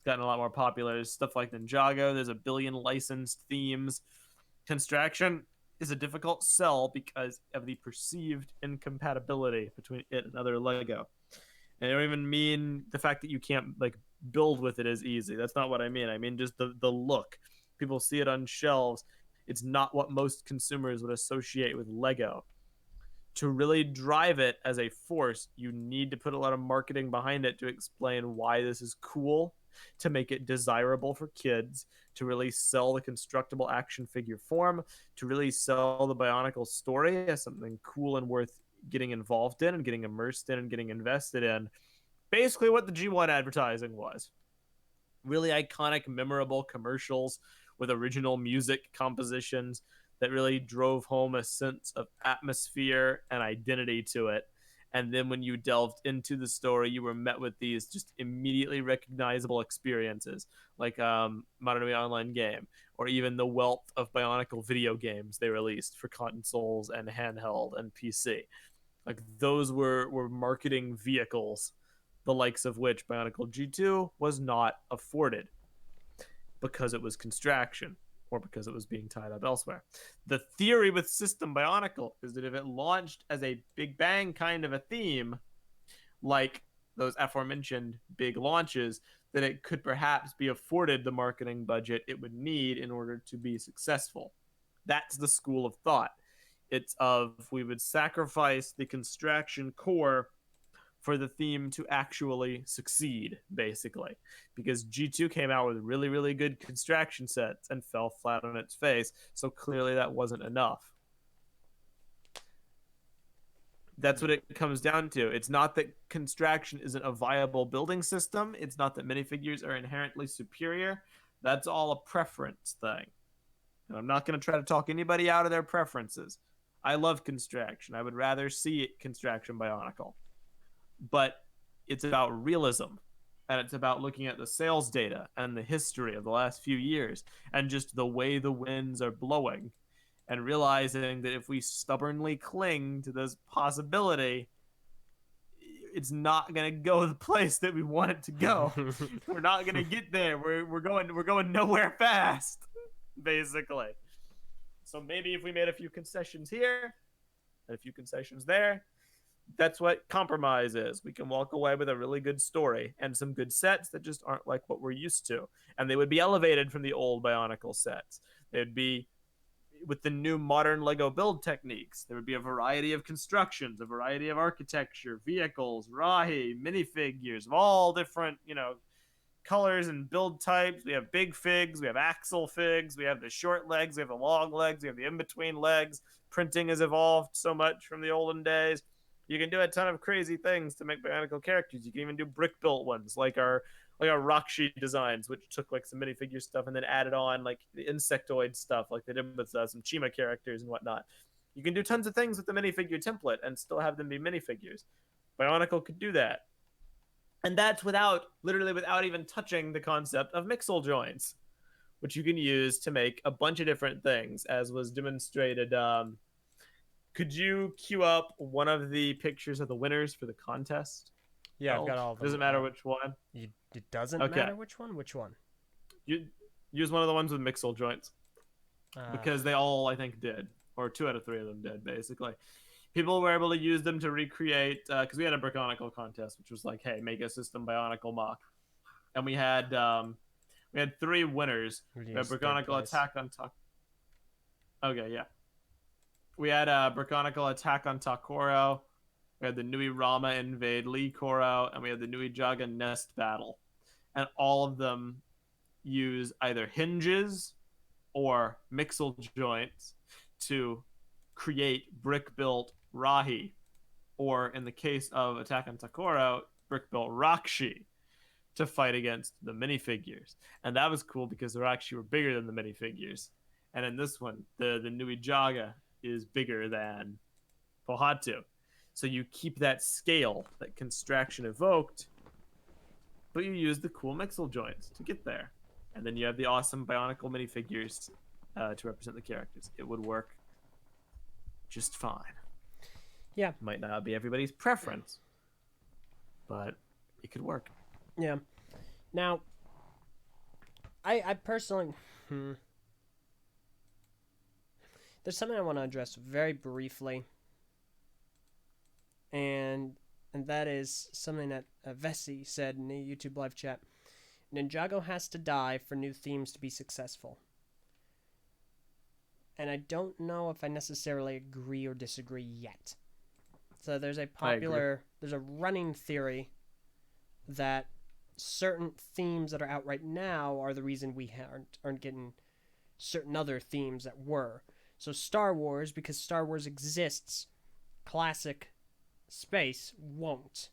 gotten a lot more popular. There's stuff like Ninjago. There's a billion licensed themes. Constraction is a difficult sell because of the perceived incompatibility between it and other Lego. And I don't even mean the fact that you can't like build with it as easy. That's not what I mean. I mean just the look. People see it on shelves. It's not what most consumers would associate with Lego. To really drive it as a force, you need to put a lot of marketing behind it to explain why this is cool, to make it desirable for kids, to really sell the constructible action figure form, to really sell the Bionicle story as something cool and worth getting involved in and getting immersed in and getting invested in. Basically, what the G1 advertising was really iconic, memorable commercials with original music compositions that really drove home a sense of atmosphere and identity to it. And then when you delved into the story, you were met with these just immediately recognizable experiences, like Modern Day Online game, or even the wealth of Bionicle video games they released for consoles and handheld and PC. Like those were marketing vehicles, the likes of which Bionicle G2 was not afforded because it was Constraction or because it was being tied up elsewhere. The theory with System Bionicle is that if it launched as a Big Bang kind of a theme, like those aforementioned big launches, that it could perhaps be afforded the marketing budget it would need in order to be successful. That's the school of thought. It's of we would sacrifice the Constraction core for the theme to actually succeed, basically. Because G2 came out with really, really good Constraction sets and fell flat on its face, so clearly that wasn't enough. That's what it comes down to. It's not that Constraction isn't a viable building system, it's not that minifigures are inherently superior. That's all a preference thing. And I'm not going to try to talk anybody out of their preferences. I love Constraction. I would rather see it Constraction Bionicle. But it's about realism, and it's about looking at the sales data and the history of the last few years and just the way the winds are blowing, and realizing that if we stubbornly cling to this possibility, it's not going to go the place that we want it to go. We're not going to get there. We're going nowhere fast, basically. So maybe if we made a few concessions here and a few concessions there, that's what compromise is. We can walk away with a really good story and some good sets that just aren't like what we're used to. And they would be elevated from the old Bionicle sets. They'd be with the new modern Lego build techniques. There would be a variety of constructions, a variety of architecture, vehicles, Rahi, minifigures of all different, colors and build types. We have big figs, we have axle figs, we have the short legs, we have the long legs, we have the in-between legs. Printing has evolved so much from the olden days. You can do a ton of crazy things to make Bionicle characters. You can even do brick built ones, like our Rockshi designs, which took like some minifigure stuff and then added on like the insectoid stuff, like they did with some Chima characters and whatnot. You can do tons of things with the minifigure template and still have them be minifigures. Bionicle could do that. And that's literally without even touching the concept of mixel joints, which you can use to make a bunch of different things, as was demonstrated. Could you queue up one of the pictures of the winners for the contest? Yeah, I've got all of them. Doesn't matter which one. It doesn't matter which one? Which one? You use one of the ones with mixel joints. Because they all, I think, did. Or 2 out of 3 of them did, basically. People were able to use them to recreate, because we had a Brickonicle contest, which was like, hey, make a System Bionicle mock. And we had 3 winners. We had Brickonicle Attack on Talk. Okay, yeah. We had Brickonicle Attack on Takoro. We had the Nui Rama invade Lee Koro, and we had the Nui Jaga Nest battle. And all of them use either hinges or mixel joints to create brick-built Rahi, or in the case of Attack on Takoro, brick-built Rockshi to fight against the minifigures. And that was cool because the Rockshi were bigger than the minifigures. And in this one, the Nui Jaga is bigger than Pohatu. So you keep that scale that Constraction evoked, but you use the cool Mixel joints to get there. And then you have the awesome Bionicle minifigures to represent the characters. It would work just fine. Yeah. Might not be everybody's preference, but it could work. Yeah. Now, I personally, there's something I want to address very briefly, and that is something that Vessi said in the YouTube live chat. Ninjago has to die for new themes to be successful. And I don't know if I necessarily agree or disagree yet. So there's a running theory that certain themes that are out right now are the reason we aren't getting certain other themes that were. So Star Wars, because Star Wars exists, classic space won't.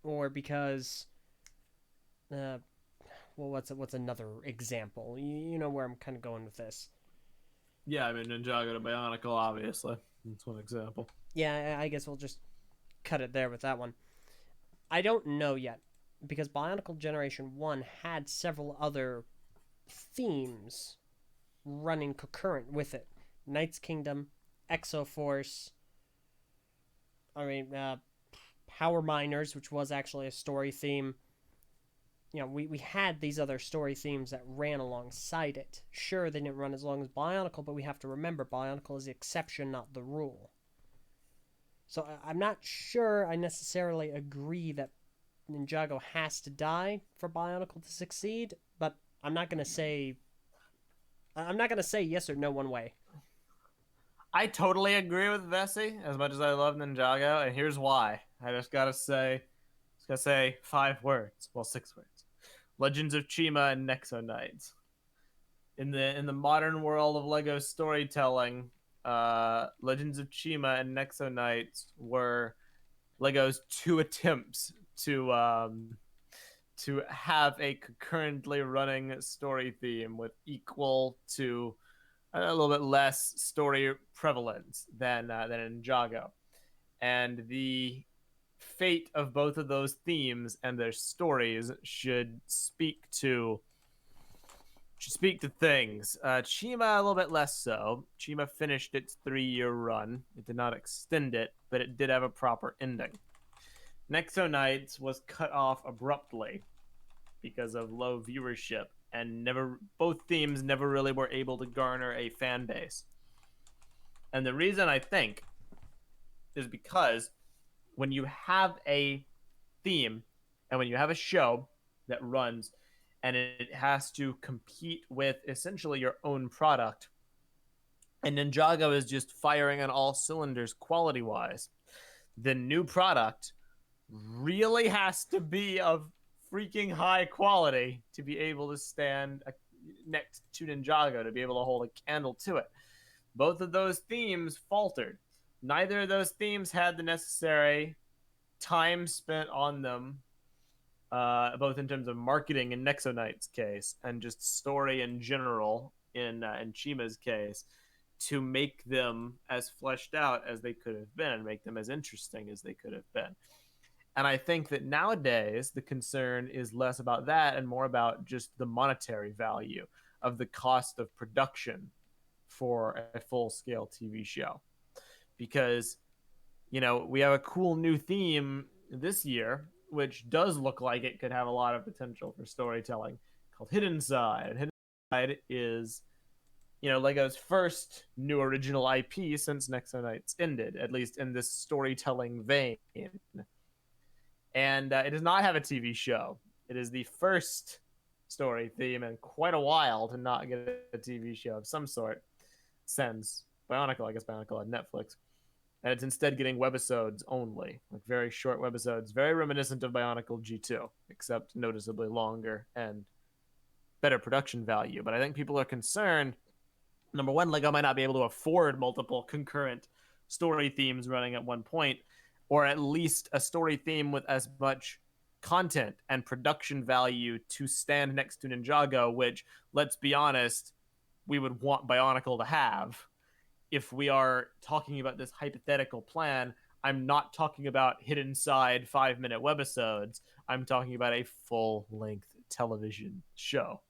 Or because what's another example? You know where I'm kind of going with this. Yeah, I mean, Ninjago to Bionicle, obviously. That's one example. Yeah, I guess we'll just cut it there with that one. I don't know yet, because Bionicle Generation 1 had several other themes running concurrent with it. Knight's Kingdom, Exoforce, Power Miners, which was actually a story theme. You know, we had these other story themes that ran alongside it. Sure, they didn't run as long as Bionicle, but we have to remember Bionicle is the exception, not the rule. So I'm not sure I necessarily agree that Ninjago has to die for Bionicle to succeed, but I'm not gonna say yes or no one way. I totally agree with Vessi as much as I love Ninjago, and here's why. I just gotta say 5 words. Well, 6 words. Legends of Chima and Nexo Knights. In the modern world of Lego storytelling, Legends of Chima and Nexo Knights were Lego's 2 attempts to have a concurrently running story theme with equal to a little bit less story prevalence than Ninjago. And the fate of both of those themes and their stories should speak to things. Chima a little bit less so. Chima finished its 3-year run. It did not extend it, but it did have a proper ending. Nexo Knights was cut off abruptly because of low viewership, and both themes never really were able to garner a fan base. And the reason, I think, is because when you have a theme and when you have a show that runs and it has to compete with essentially your own product, and Ninjago is just firing on all cylinders quality-wise, the new product really has to be of freaking high quality to be able to stand next to Ninjago, to be able to hold a candle to it. Both of those themes faltered. Neither of those themes had the necessary time spent on them, both in terms of marketing in Nexo Knight's case and just story in general in Chima's case, to make them as fleshed out as they could have been and make them as interesting as they could have been. And I think that nowadays the concern is less about that and more about just the monetary value of the cost of production for a full-scale TV show. Because, you know, we have a cool new theme this year, which does look like it could have a lot of potential for storytelling, called Hidden Side. And Hidden Side is, you know, Lego's first new original IP since Nexo Knights ended, at least in this storytelling vein. And it does not have a TV show. It is the first story theme in quite a while to not get a TV show of some sort since Bionicle. I guess Bionicle had Netflix. And it's instead getting webisodes only, like very short webisodes, very reminiscent of Bionicle G2, except noticeably longer and better production value. But I think people are concerned, number one, Lego might not be able to afford multiple concurrent story themes running at one point, or at least a story theme with as much content and production value to stand next to Ninjago, which, let's be honest, we would want Bionicle to have. If we are talking about this hypothetical plan, I'm not talking about hidden side 5-minute webisodes. I'm talking about a full length television show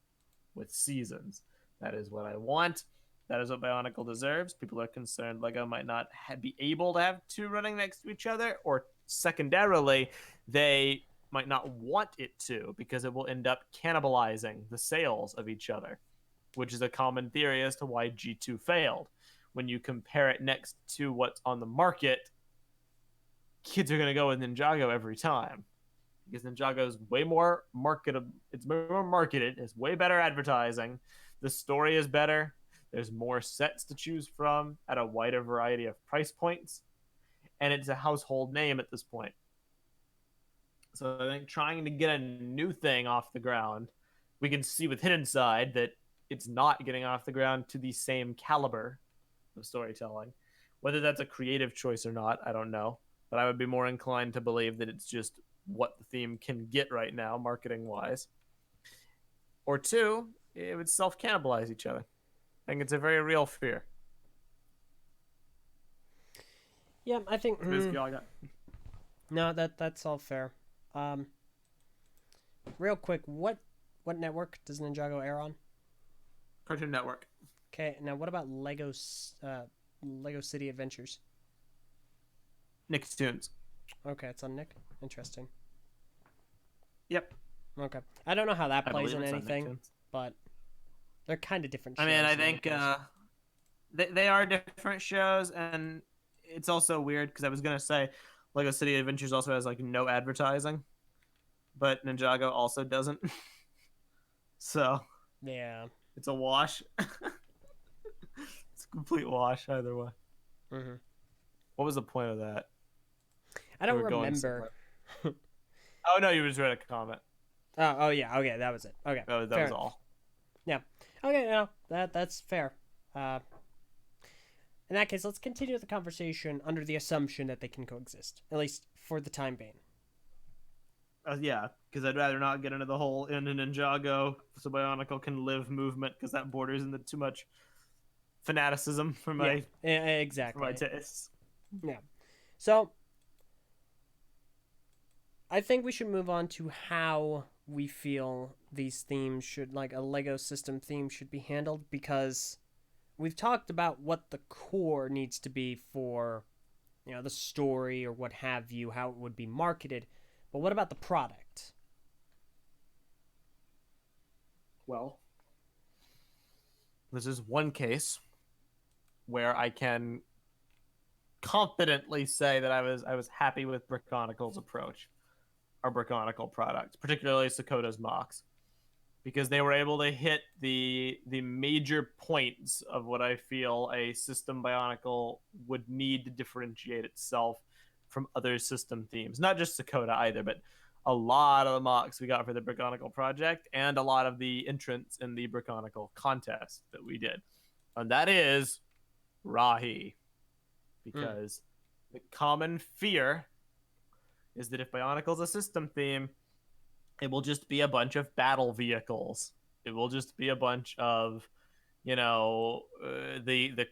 with seasons. That is what I want. That is what Bionicle deserves. People are concerned Lego might not be able to have two running next to each other, or secondarily, they might not want it to because it will end up cannibalizing the sales of each other, which is a common theory as to why G2 failed. When you compare it next to what's on the market, kids are going to go with Ninjago every time because Ninjago is way more marketable. It's more marketed. It's way better advertising. The story is better. There's more sets to choose from at a wider variety of price points, and it's a household name at this point. So I think trying to get a new thing off the ground, we can see with Hidden Side that it's not getting off the ground to the same caliber of storytelling. Whether that's a creative choice or not, I don't know. But I would be more inclined to believe that it's just what the theme can get right now, marketing wise. Or two, it would self cannibalize each other. I think it's a very real fear. Yeah, I think. That's basically all I got. No, that's all fair. Real quick, what network does Ninjago air on? Cartoon Network. Okay, now what about Lego City Adventures? Nicktoons. Okay, it's on Nick. Interesting. Yep. Okay, I don't know how that I plays believe in it's on anything, Nicktoons. but they're kind of different. I mean, I think they are different shows, and it's also weird because I was gonna say Lego City Adventures also has like no advertising, but Ninjago also doesn't. So yeah. it's a wash. It's a complete wash either way. Mm-hmm. What was the point of that? I don't remember. Oh no, you just read a comment. Oh yeah. Okay, that was it. Okay, That was enough. all. Yeah. Okay, no, that's fair. In that case, let's continue the conversation under the assumption that they can coexist, at least for the time being. Yeah, because I'd rather not get into the whole in a Ninjago so Bionicle can live movement because that borders into too much fanaticism for my exactly. tastes. Yeah. So I think we should move on to how we feel these themes should, like a Lego system theme, should be handled, because we've talked about what the core needs to be for, the story or what have you, how it would be marketed. But what about the product? Well, this is one case where I can confidently say that I was happy with Brickonicle's approach, our Brickonicle product, particularly Sakota's Mox, because they were able to hit the major points of what I feel a system Bionicle would need to differentiate itself from other system themes. Not just Sakota either, but a lot of the mocks we got for the Brickonicle project and a lot of the entrants in the Brickonicle contest that we did. And that is Rahi. Because the common fear is that if Bionicle's a system theme, it will just be a bunch of battle vehicles. It will just be a bunch of, the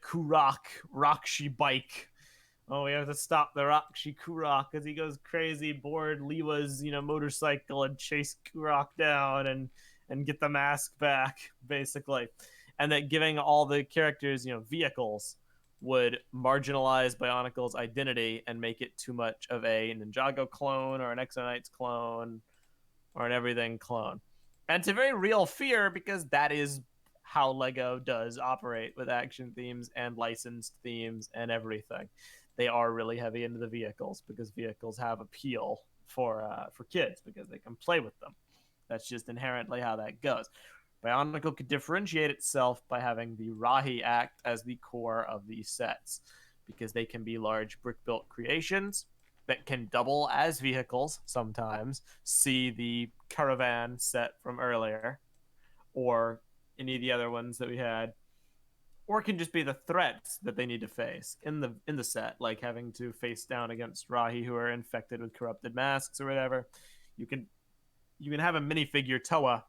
Kurak Rakshi bike. Oh, we have to stop the Rakshi Kurak because he goes crazy, board Liwa's, motorcycle and chase Kurak down and get the mask back, basically. And that giving all the characters, vehicles would marginalize Bionicle's identity and make it too much of a Ninjago clone or an Exonites clone or an everything clone. And it's a very real fear because that is how Lego does operate with action themes and licensed themes and everything. They are really heavy into the vehicles because vehicles have appeal for kids because they can play with them. That's just inherently how that goes. Bionicle could differentiate itself by having the Rahi act as the core of these sets because they can be large brick-built creations that can double as vehicles sometimes. See the Caravan set from earlier or any of the other ones that we had, or it can just be the threats that they need to face in the set, like having to face down against Rahi who are infected with corrupted masks or whatever. You can have a minifigure Toa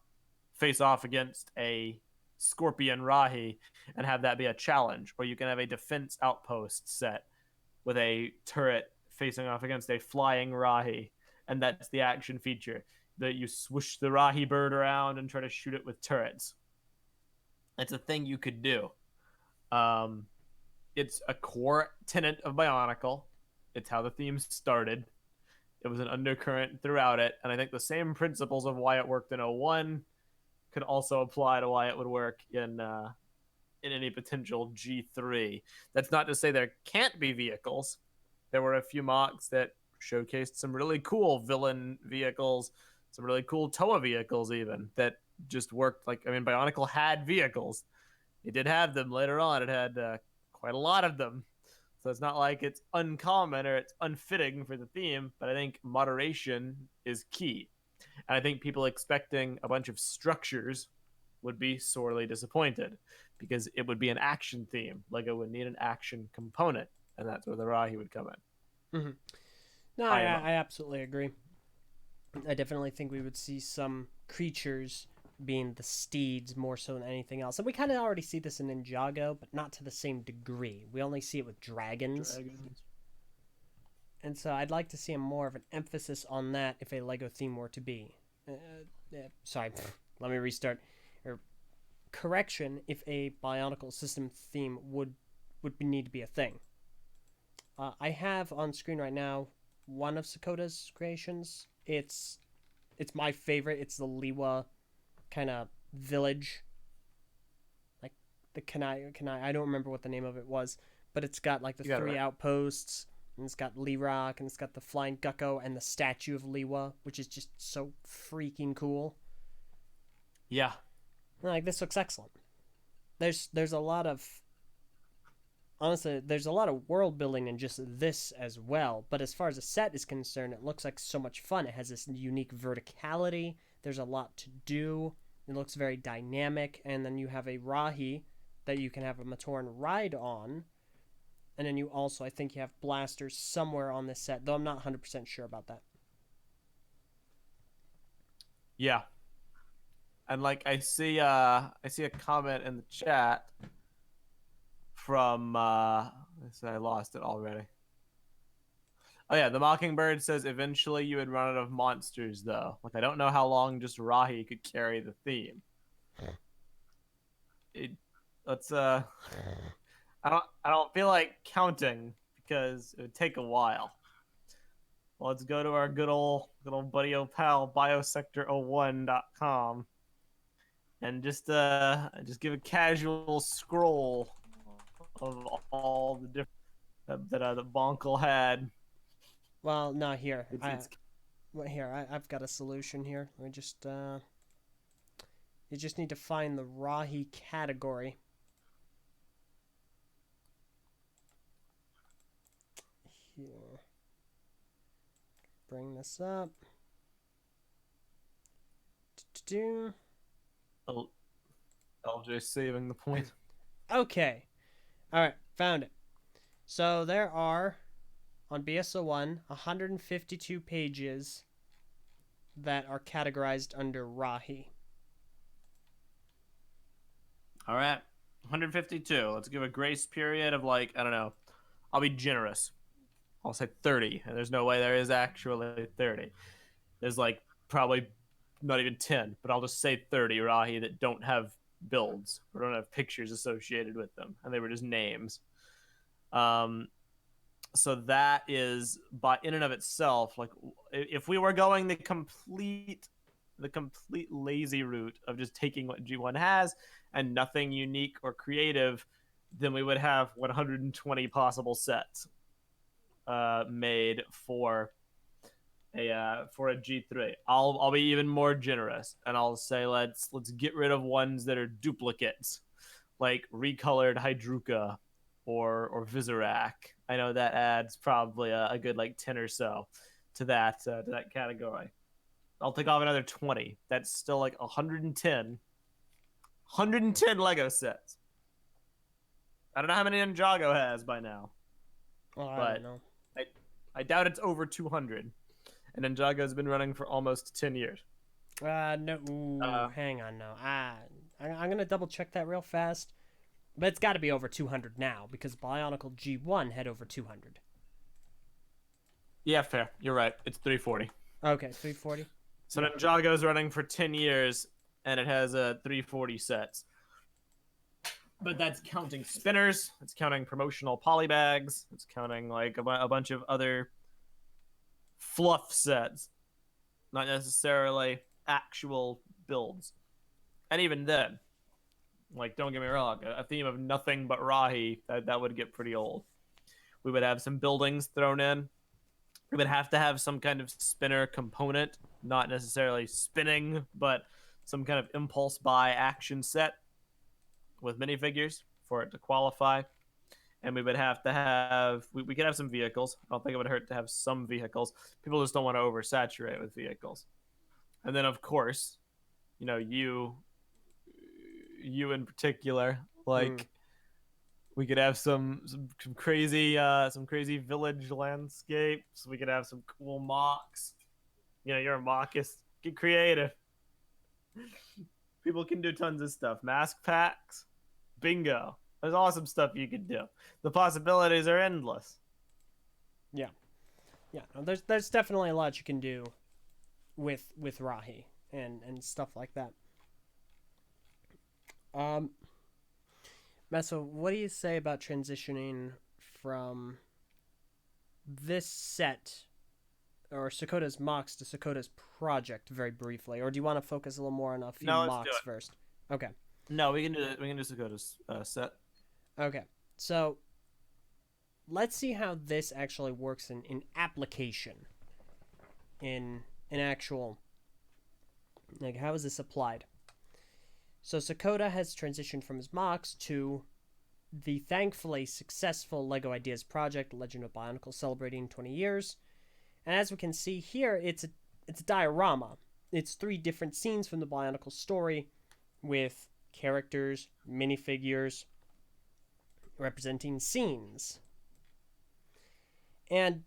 face off against a Scorpion Rahi and have that be a challenge, or you can have a defense outpost set with a turret facing off against a flying Rahi, and that's the action feature that you swoosh the Rahi bird around and try to shoot it with turrets. It's a thing you could do. Um, it's a core tenet of Bionicle. It's how the theme started. It was an undercurrent throughout it, and I think the same principles of why it worked in 01 could also apply to why it would work in any potential G3. That's not to say there can't be vehicles. There were a few mocks that showcased some really cool villain vehicles, some really cool Toa vehicles, even that just worked. Like, I mean, Bionicle had vehicles. It did have them later on. It had quite a lot of them. So it's not like it's uncommon or it's unfitting for the theme, but I think moderation is key. And I think people expecting a bunch of structures would be sorely disappointed because it would be an action theme. Lego would need an action component, and that's where the Rahi would come in. Mm-hmm. No, I absolutely agree. I definitely think we would see some creatures being the steeds more so than anything else. And we kind of already see this in Ninjago, but not to the same degree. We only see it with dragons. And so I'd like to see more of an emphasis on that if a Lego theme were to be. Sorry, let me restart. Correction, if a Bionicle system theme would need to be a thing. I have on screen right now one of Sakota's creations. It's my favorite. It's the Liwa kind of village, like the Kanai. I don't remember what the name of it was, but it's got like the three outposts, and it's got Lee Rock, and it's got the flying Gecko and the statue of Liwa, which is just so freaking cool. Yeah, like this looks excellent. There's a lot of honestly, there's a lot of world building in just this as well. But as far as the set is concerned, it looks like so much fun. It has this unique verticality. There's a lot to do. It looks very dynamic. And then you have a Rahi that you can have a Matoran ride on. And then you also, I think you have blasters somewhere on this set, though I'm not 100% sure about that. Yeah. And like I see a comment in the chat from I lost it already. Oh yeah, the Mockingbird says eventually you would run out of monsters though. Like I don't know how long just Rahi could carry the theme. Let's I don't feel like counting because it would take a while. Well, let's go to our good old buddy pal biosector01.com and just give a casual scroll of all the different that Bonkle had. Well, no, here. I've got a solution here. Let me just you just need to find the Rahi category. Here. Bring this up. Eljay saving the point. Okay. Alright, found it. So there are on BS01 152 pages that are categorized under Rahi. All right, 152. Let's give a grace period of like, I don't know. I'll be generous. I'll say 30. And there's no way there is actually 30. There's like probably not even 10, but I'll just say 30 Rahi that don't have builds or don't have pictures associated with them. And they were just names. So that is by in and of itself, like if we were going the complete lazy route of just taking what G1 has and nothing unique or creative, then we would have 120 possible sets made for a G3. I'll be even more generous and I'll say let's get rid of ones that are duplicates, like recolored Hydruka or Visorak. I know that adds probably a good like 10 or so to that category. I'll take off another 20. That's still like 110 Lego sets. I don't know how many Ninjago has by now. Well, I don't know. I doubt it's over 200. And Ninjago's been running for almost 10 years. No. Ooh, hang on now. I'm going to double check that real fast. But it's got to be over 200 now because Bionicle G1 had over 200. Yeah, fair. You're right. It's 340. Okay, 340. So Ninjago's running for 10 years, and it has 340 sets. But that's counting spinners. It's counting promotional polybags. It's counting like a bunch of other fluff sets, not necessarily actual builds. And even then, like, don't get me wrong, a theme of nothing but Rahi, that would get pretty old. We would have some buildings thrown in. We would have to have some kind of spinner component, not necessarily spinning, but some kind of impulse buy action set with minifigures for it to qualify. And we would have to have, we could have some vehicles. I don't think it would hurt to have some vehicles. People just don't want to oversaturate with vehicles. And then, of course, you know, you in particular, like, we could have some crazy village landscapes. We could have some cool mocks. You know, you're a mockist. Get creative. People can do tons of stuff. Mask packs. Bingo. There's awesome stuff you could do. The possibilities are endless. Yeah. No, there's definitely a lot you can do with Rahi and stuff like that. Meso, what do you say about transitioning from this set or Sakota's mocks to Sakota's project very briefly, or do you want to focus a little more on a few mocks first? Okay. No, we can do Sakota's set. Okay, so let's see how this actually works in application. In actual, like, how is this applied? So Sakota has transitioned from his mocks to the thankfully successful LEGO Ideas project, Legend of Bionicle, celebrating 20 years. And as we can see here, it's a diorama. It's 3 different scenes from the Bionicle story with characters, minifigures, representing scenes. And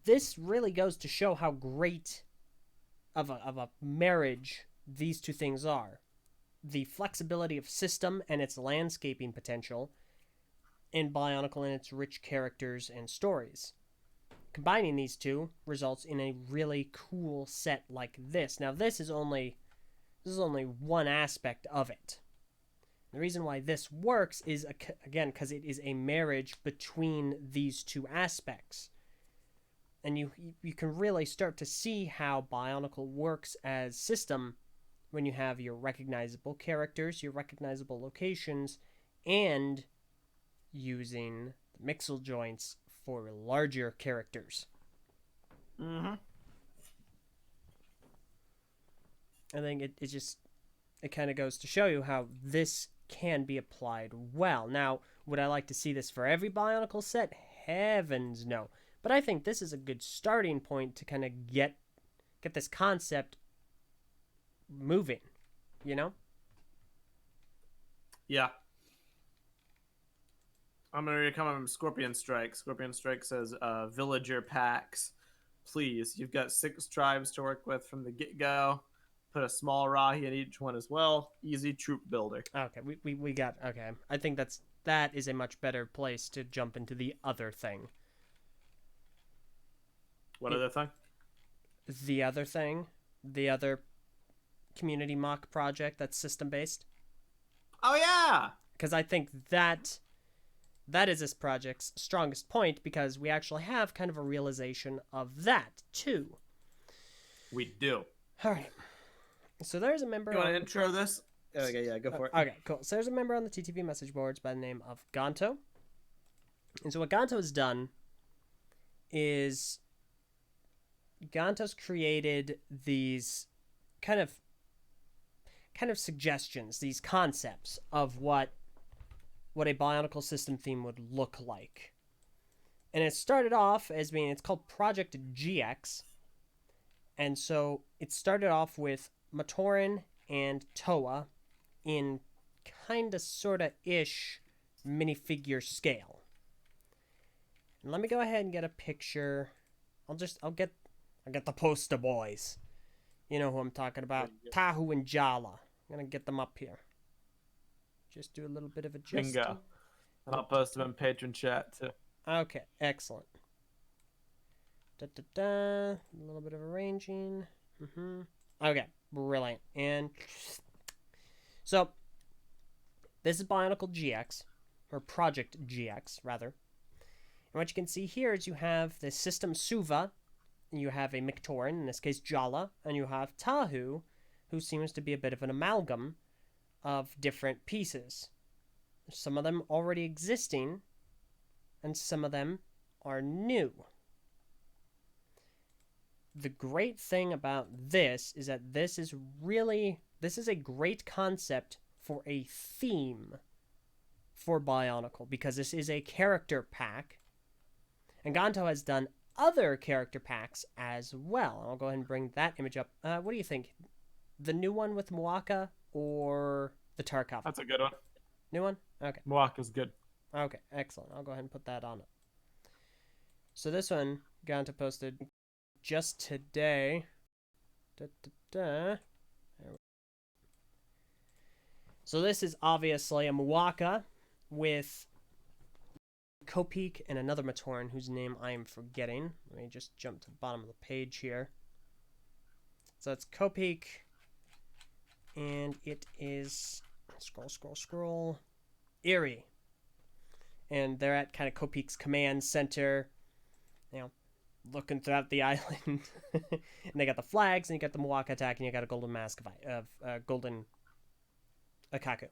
this really goes to show how great of a marriage these two things are. The flexibility of system and its landscaping potential, and Bionicle and its rich characters and stories. Combining these two results in a really cool set like this. Now, this is only one aspect of it. The reason why this works is, again, because it is a marriage between these two aspects. And you can really start to see how Bionicle works as system when you have your recognizable characters, your recognizable locations, and using the mixel joints for larger characters. Mm-hmm. I think it kind of goes to show you how this can be applied well. Now, would I like to see this for every Bionicle set? Heavens no. But I think this is a good starting point to kind of get this concept moving, you know? Yeah. I'm going to come from Scorpion Strike. Scorpion Strike says, villager packs. Please, you've got 6 tribes to work with from the get-go. Put a small Rahi in each one as well. Easy troop builder. Okay, we got... Okay, I think that is a much better place to jump into the other thing. What other thing? The other thing. The other community mock project that's system-based. Oh, yeah! Because I think that is this project's strongest point, because we actually have kind of a realization of that, too. We do. All right. So there's a member... You want to intro this? Okay, yeah, go for it. Okay, cool. So there's a member on the TTV message boards by the name of Ganto. And so what Ganto has done is Ganto's created these kind of suggestions, these concepts of what a Bionicle system theme would look like. And it started off as being, it's called Project GX. And so it started off with Matoran and Toa in kinda sorta ish minifigure scale. And let me go ahead and get a picture. I'll get the poster boys. You know who I'm talking about. Tahu and Jala. I'm gonna get them up here. Just do a little bit of Bingo. adjusting. And I'll post them in patron chat too. Okay, excellent. Da da da. A little bit of arranging. Okay, brilliant. And so this is Bionicle GX, or Project GX rather. And what you can see here is you have the system Suva, and you have a Mictoran, in this case Jala, and you have Tahu, who seems to be a bit of an amalgam of different pieces. Some of them already existing, and some of them are new. The great thing about this is that this is a great concept for a theme for Bionicle, because this is a character pack, and Ganto has done other character packs as well. I'll go ahead and bring that image up. What do you think? The new one with Moaka or the Tarkov? That's a good one. New one? Okay. Moaka's good. Okay, excellent. I'll go ahead and put that on it. So this one, Ganto posted just today. So this is obviously a Moaka with Copeak and another Matoran whose name I am forgetting. Let me just jump to the bottom of the page here. So it's Copeak, and it is scroll Eerie, and they're at kind of Copeak's command center, looking throughout the island. And they got the flags, and you got the Moaka attack, and you got a golden mask of golden Akaku.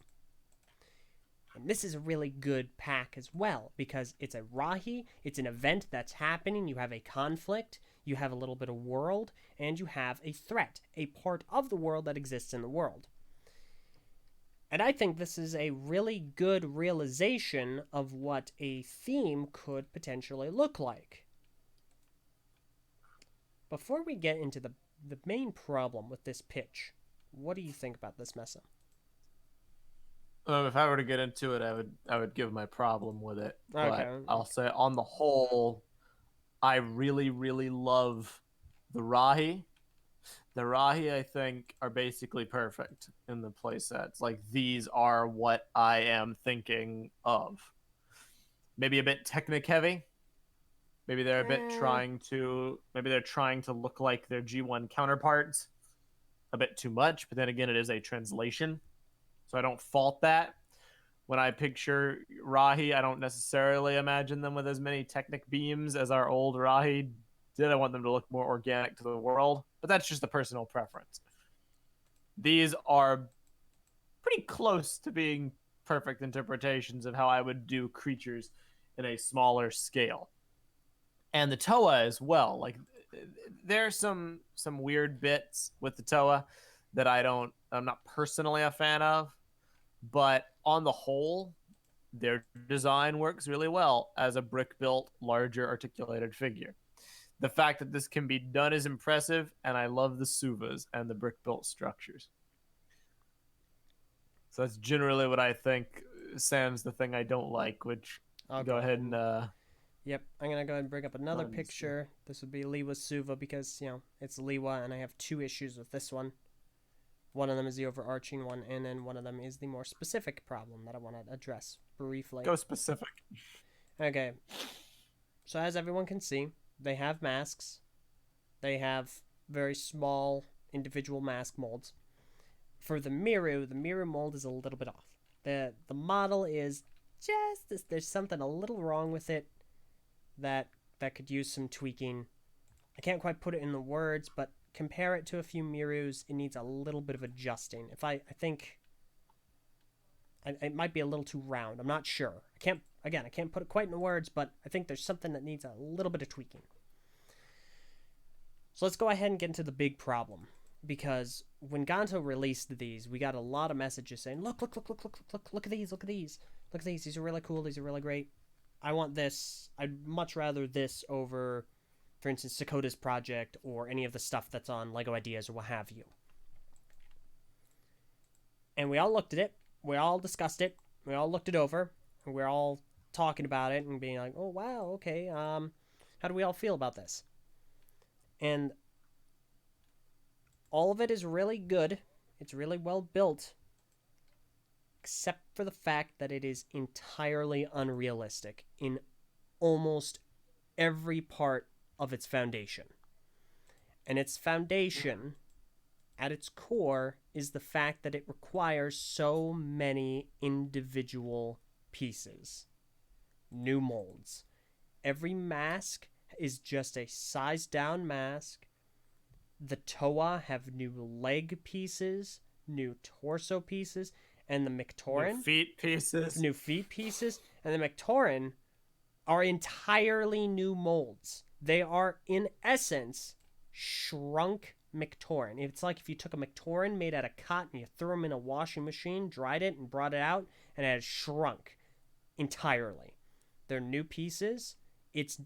And this is a really good pack as well, because it's a Rahi, it's an event that's happening, you have a conflict, you have a little bit of world, and you have a threat, a part of the world that exists in the world. And I think this is a really good realization of what a theme could potentially look like. Before we get into the main problem with this pitch, what do you think about this, Meso? If I were to get into it, I would give my problem with it. Okay. But I'll say on the whole, I really, really love the Rahi. The Rahi, I think, are basically perfect in the playsets. Like, these are what I am thinking of. Maybe a bit Technic heavy. Maybe they're a bit trying to look like their G1 counterparts a bit too much, but then again, it is a translation. So I don't fault that. When I picture Rahi, I don't necessarily imagine them with as many Technic beams as our old Rahi did. I want them to look more organic to the world, but that's just a personal preference. These are pretty close to being perfect interpretations of how I would do creatures in a smaller scale. And the Toa as well. Like, there's some weird bits with the Toa that I'm not personally a fan of, but on the whole, their design works really well as a brick-built, larger articulated figure. The fact that this can be done is impressive, and I love the Suvas and the brick-built structures. So that's generally what I think. Sans the thing I don't like, which I'll go ahead and Yep, I'm going to go ahead and bring up another picture. This would be Liwa Suva because, it's Liwa, and I have two issues with this one. One of them is the overarching one, and then one of them is the more specific problem that I want to address briefly. Go specific. Okay. So as everyone can see, they have masks. They have very small individual mask molds. For the Miru mold is a little bit off. The model is just there's something a little wrong with it that could use some tweaking. I can't quite put it in the words, but compare it to a few Mirus, it needs a little bit of adjusting. I think it might be a little too round. I'm not sure. I can't put it quite in the words, but I think there's something that needs a little bit of tweaking. So let's go ahead and get into the big problem. Because when Ganto released these, we got a lot of messages saying, look at these. These are really cool. These are really great. I want this. I'd much rather this over, for instance, Sakota's project or any of the stuff that's on LEGO Ideas or what have you. And we all looked at it. We all discussed it. We all looked it over. And we're all talking about it and being like, oh, wow, okay. How do we all feel about this? And all of it is really good. It's really well built, except for the fact that it is entirely unrealistic in almost every part of its foundation. And its foundation, at its core, is the fact that it requires so many individual pieces, new molds. Every mask is just a size down mask. The Toa have new leg pieces, new torso pieces, and the New Mictoran feet pieces. new feet pieces, and the Mictoran are entirely new molds. They are, in essence, shrunk Mictoran. It's like if you took a Mictoran made out of cotton, you threw them in a washing machine, dried it, and brought it out, and it had shrunk entirely. They're new pieces. It's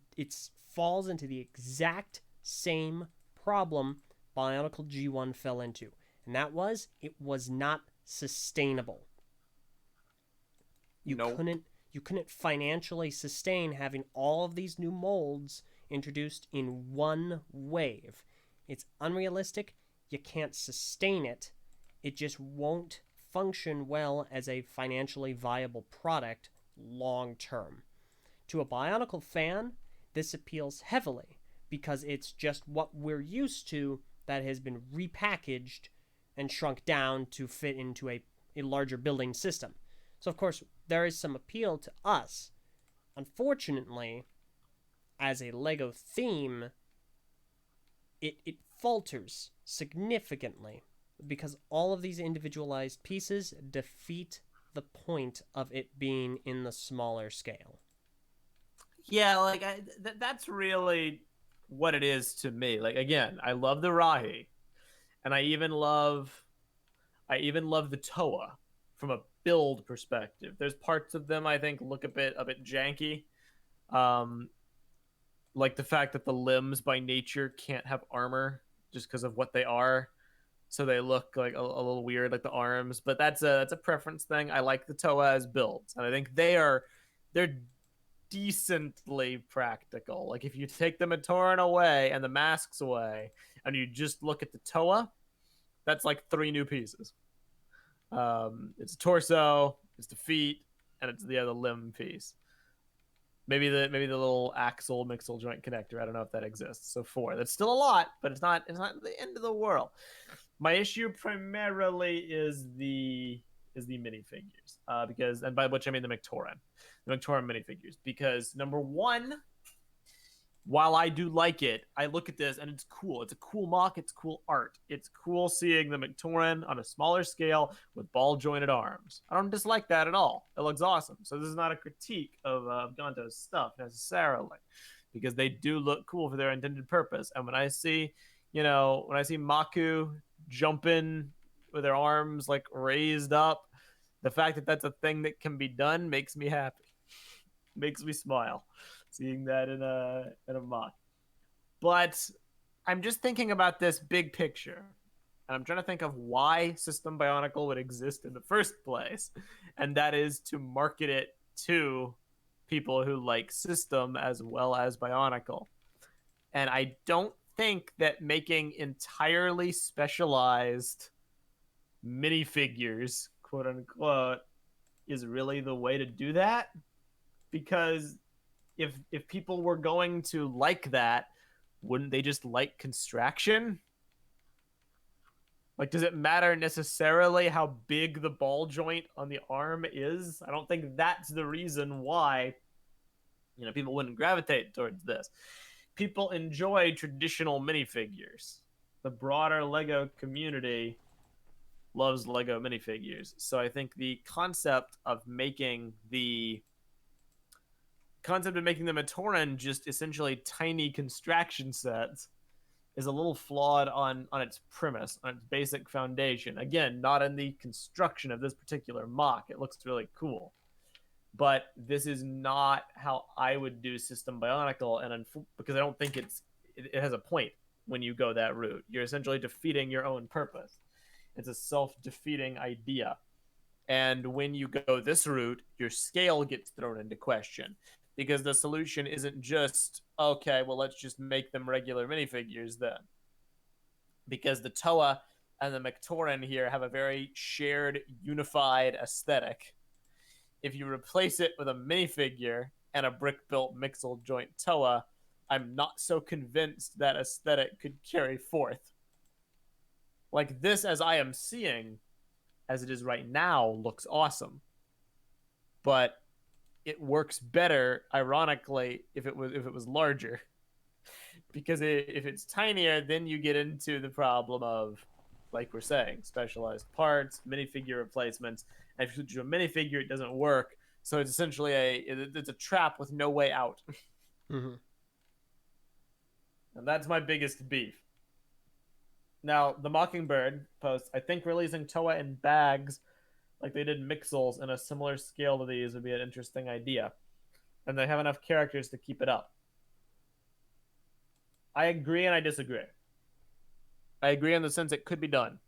falls into the exact same problem Bionicle G1 fell into, and that was it was not sustainable. You Nope. couldn't financially sustain having all of these new molds introduced in one wave. It's unrealistic. You can't sustain it. It just won't function well as a financially viable product long term. To a Bionicle fan, this appeals heavily because it's just what we're used to that has been repackaged and shrunk down to fit into a larger building system. So, of course, there is some appeal to us. Unfortunately, as a Lego theme, it falters significantly because all of these individualized pieces defeat the point of it being in the smaller scale. Yeah, like that's really what it is to me. Like again, I love the Rahi, and I even love the Toa from a build perspective. There's parts of them I think look a bit janky. Um, like the fact that the limbs by nature can't have armor just because of what they are. So they look like a little weird, like the arms. But that's a preference thing. I like the Toa as builds, and I think they're decently practical. Like if you take the Matoran away and the masks away, and you just look at the Toa, that's like three new pieces. It's a torso, it's the feet, and it's the other limb piece. Maybe the little axle mixel joint connector. I don't know if that exists. So four. That's still a lot, but it's not the end of the world. My issue primarily is the minifigures, because, and by which I mean the Mictoran minifigures, because number one, while I do like it, I look at this and it's cool. It's a cool mock. It's cool art. It's cool seeing the Mictoran on a smaller scale with ball jointed arms. I don't dislike that at all. It looks awesome. So this is not a critique of Gonto's stuff necessarily, because they do look cool for their intended purpose. And when I see Maku jumping with their arms like raised up, the fact that that's a thing that can be done makes me happy, makes me smile seeing that in a mock. But I'm just thinking about this big picture, and I'm trying to think of why System Bionicle would exist in the first place, and that is to market it to people who like System as well as Bionicle. And I don't think that making entirely specialized minifigures, quote unquote, is really the way to do that, because if people were going to like that, wouldn't they just like Constraction? Like, does it matter necessarily how big the ball joint on the arm is? I don't think that's the reason why people wouldn't gravitate towards this. People enjoy traditional minifigures. The broader Lego community loves Lego minifigures. So I think the concept of making the Matoran just essentially tiny Constraction sets is a little flawed on its premise, on its basic foundation. Again, not in the construction of this particular mock. It looks really cool, but this is not how I would do System Bionicle, and because I don't think it has a point when you go that route. You're essentially defeating your own purpose. It's a self-defeating idea. And when you go this route, your scale gets thrown into question, because the solution isn't just, okay, well, let's just make them regular minifigures then. Because the Toa and the Mectoran here have a very shared, unified aesthetic. If you replace it with a minifigure and a brick-built Mixel joint Toa, I'm not so convinced that aesthetic could carry forth. Like this, as I am seeing, as it is right now, looks awesome, but it works better, ironically, if it was larger. Because if it's tinier, then you get into the problem of, like we're saying, specialized parts, minifigure replacements. And if you do a minifigure, it doesn't work. So it's essentially it's a trap with no way out. Mm-hmm. And that's my biggest beef. Now, the Mockingbird post, I think releasing Toa in bags like they did Mixels in a similar scale to these would be an interesting idea. And they have enough characters to keep it up. I agree and I disagree. I agree in the sense it could be done.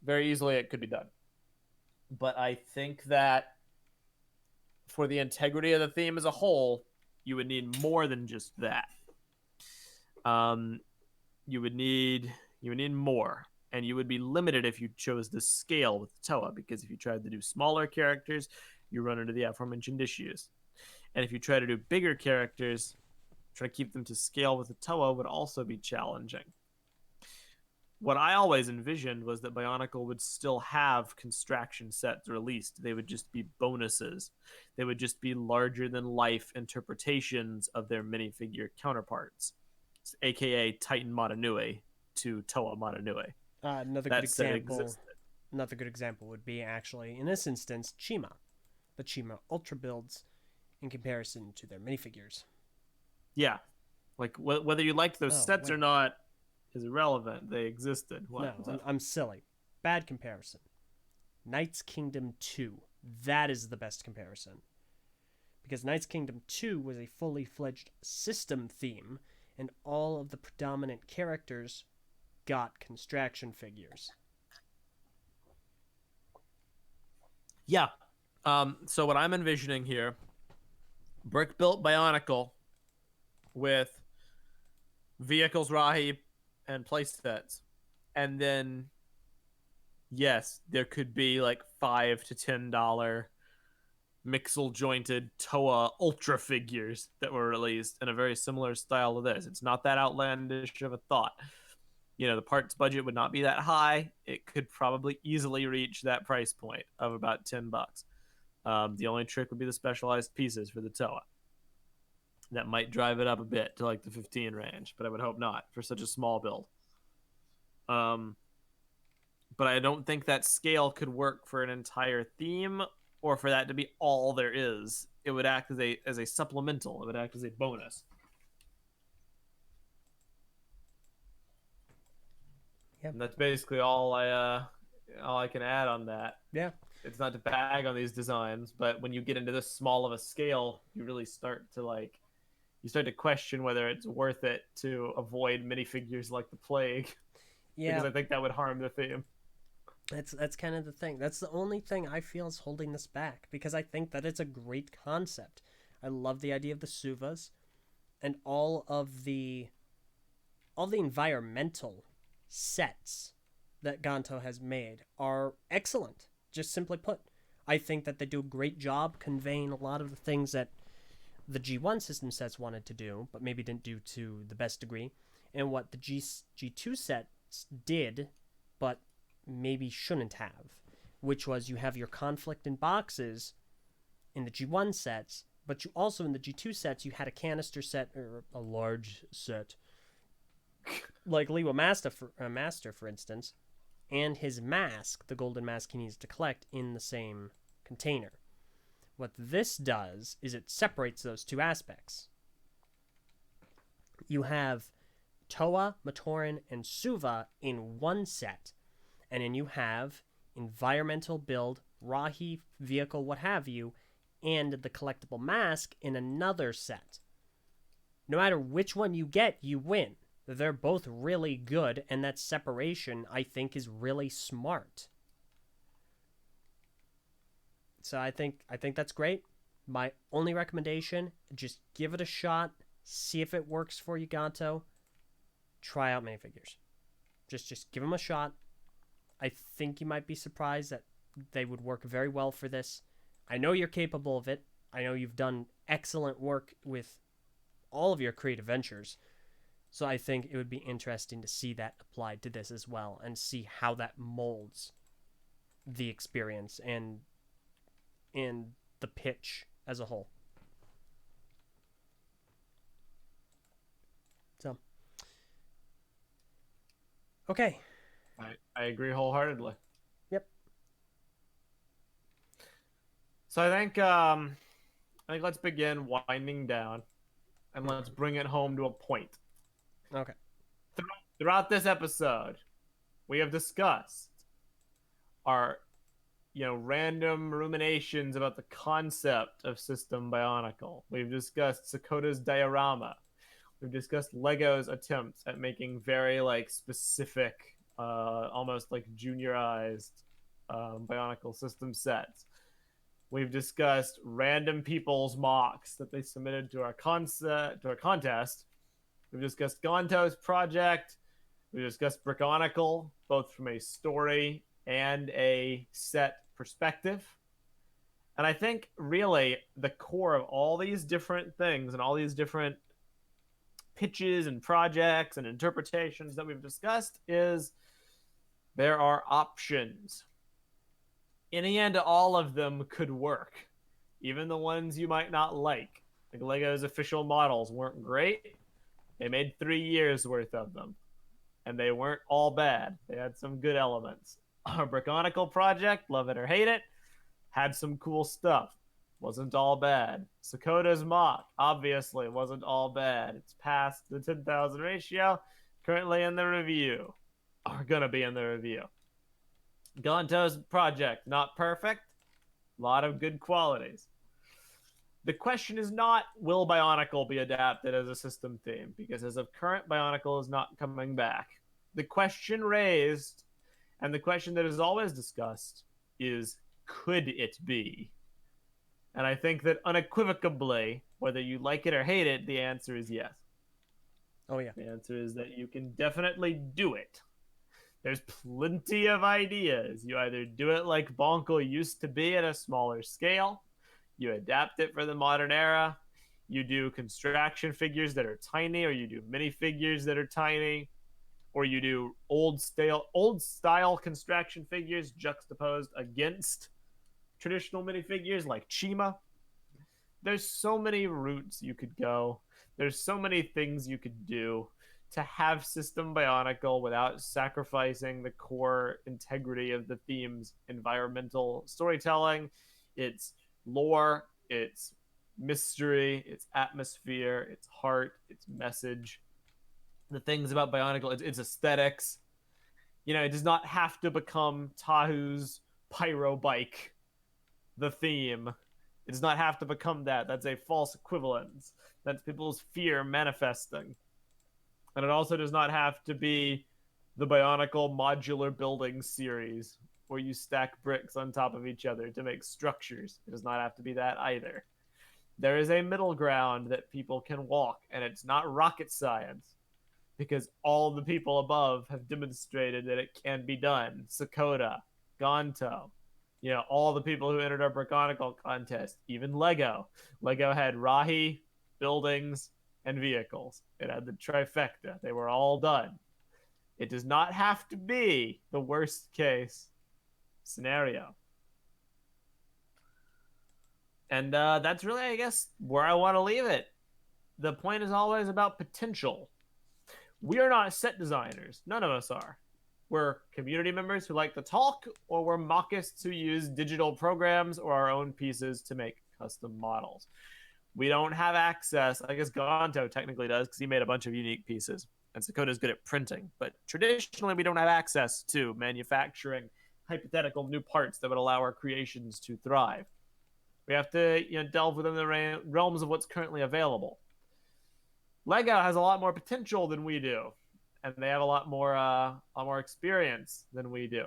Very easily, it could be done. But I think that for the integrity of the theme as a whole, you would need more than just that. You would need more, and you would be limited if you chose the scale with Toa, because if you tried to do smaller characters, you run into the aforementioned issues. And if you try to do bigger characters, try to keep them to scale with the Toa would also be challenging. What I always envisioned was that Bionicle would still have Constraction sets released. They would just be bonuses. They would just be larger than life interpretations of their minifigure counterparts, aka Titan Motonui to Toa Motonui. Another good That set example. existed. Another good example would be actually in this instance Chima, the Chima Ultra builds, in comparison to their minifigures. Yeah, like whether you liked those sets wait. or not is irrelevant. They existed. No, I'm silly. Bad comparison. Knight's Kingdom 2. That is the best comparison. Because Knight's Kingdom 2 was a fully fledged system theme, and all of the predominant characters got Constraction figures. Yeah. So what I'm envisioning here, brick built Bionicle with vehicles, Rahi, and playsets, and then yes, there could be like $5 to $10 mixel jointed Toa Ultra figures that were released in a very similar style to this. It's not that outlandish of a thought. You know, the parts budget would not be that high. It could probably easily reach that price point of about $10. The only trick would be the specialized pieces for the Toa. That might drive it up a bit to like the 15 range, but I would hope not for such a small build. But I don't think that scale could work for an entire theme or for that to be all there is. It would act as a supplemental. It would act as a bonus. Yep. And that's basically all I can add on that. Yeah. It's not to bag on these designs, but when you get into this small of a scale, you really start to question whether it's worth it to avoid minifigures like the plague. Yeah. Because I think that would harm the theme. That's kind of the thing. That's the only thing I feel is holding this back, because I think that it's a great concept. I love the idea of the Suvas, and all the environmental sets that Ganto has made are excellent. Just simply put, I think that they do a great job conveying a lot of the things that the G1 system sets wanted to do, but maybe didn't do to the best degree, and what the G2 sets did, but maybe shouldn't have, which was you have your conflict in boxes in the G1 sets, but you also in the G2 sets you had a canister set or a large set like Lewa Master, for instance, and his mask, the golden mask he needs to collect, in the same container. What this does is it separates those two aspects. You have Toa, Matoran, and Suva in one set, and then you have environmental build, Rahi, vehicle, what have you, and the collectible mask in another set. No matter which one you get, you win. They're both really good, and that separation, I think, is really smart. So I think that's great. My only recommendation, just give it a shot, see if it works for you, Ganto. Try out minifigures. Just give them a shot. I think you might be surprised that they would work very well for this. I know you're capable of it. I know you've done excellent work with all of your creative ventures. So I think it would be interesting to see that applied to this as well and see how that molds the experience and the pitch as a whole. So, okay. I agree wholeheartedly. Yep. So I think let's begin winding down and let's bring it home to a point. Okay. Throughout this episode, we have discussed our random ruminations about the concept of System Bionicle. We've discussed Sakota's diorama. We've discussed Lego's attempts at making very like specific, almost like juniorized Bionicle system sets. We've discussed random people's mocks that they submitted to our contest. We've discussed Gonto's project. We discussed Brickonicle, both from a story and a set perspective. And I think really the core of all these different things and all these different pitches and projects and interpretations that we've discussed is there are options. In the end, all of them could work, even the ones you might not like. Like Lego's official models weren't great. They made 3 years worth of them, and they weren't all bad. They had some good elements. Our Brickonicle project, love it or hate it, had some cool stuff. Wasn't all bad. Sakota's mock, obviously, wasn't all bad. It's past the 10,000 ratio, currently in the review, or gonna be in the review. Gonto's project, not perfect, a lot of good qualities. The question is not, will Bionicle be adapted as a system theme? Because as of current, Bionicle is not coming back. The question raised, and the question that is always discussed, is could it be? And I think that unequivocally, whether you like it or hate it, the answer is yes. Oh, yeah. The answer is that you can definitely do it. There's plenty of ideas. You either do it like Bonkle used to be at a smaller scale, you adapt it for the modern era, you do Constraction figures that are tiny, or you do minifigures that are tiny, or you do old style Constraction figures juxtaposed against traditional minifigures like Chima. There's so many routes you could go. There's so many things you could do to have System Bionicle without sacrificing the core integrity of the theme's environmental storytelling, its lore, its mystery, its atmosphere, its heart, its message, the things about Bionicle, its aesthetics. It does not have to become Tahu's pyro bike the theme. It does not have to become that. That's a false equivalence. That's people's fear manifesting. And it also does not have to be the Bionicle modular building series where you stack bricks on top of each other to make structures. It does not have to be that either. There is a middle ground that people can walk, and it's not rocket science because all the people above have demonstrated that it can be done. Sakota, Gonto, all the people who entered our Brickonicle contest, even Lego. Lego had Rahi, buildings, and vehicles. It had the trifecta. They were all done. It does not have to be the worst case scenario. And that's really, I guess, where I want to leave it. The point is always about potential. We are not set designers. None of us are. We're community members who like to talk, or we're mockists who use digital programs or our own pieces to make custom models. We don't have access. I guess Gonto technically does because he made a bunch of unique pieces, and Sakota's good at printing. But traditionally, we don't have access to manufacturing hypothetical new parts that would allow our creations to thrive. We have to delve within the realms of what's currently available. Lego has a lot more potential than we do, and they have a lot more experience than we do.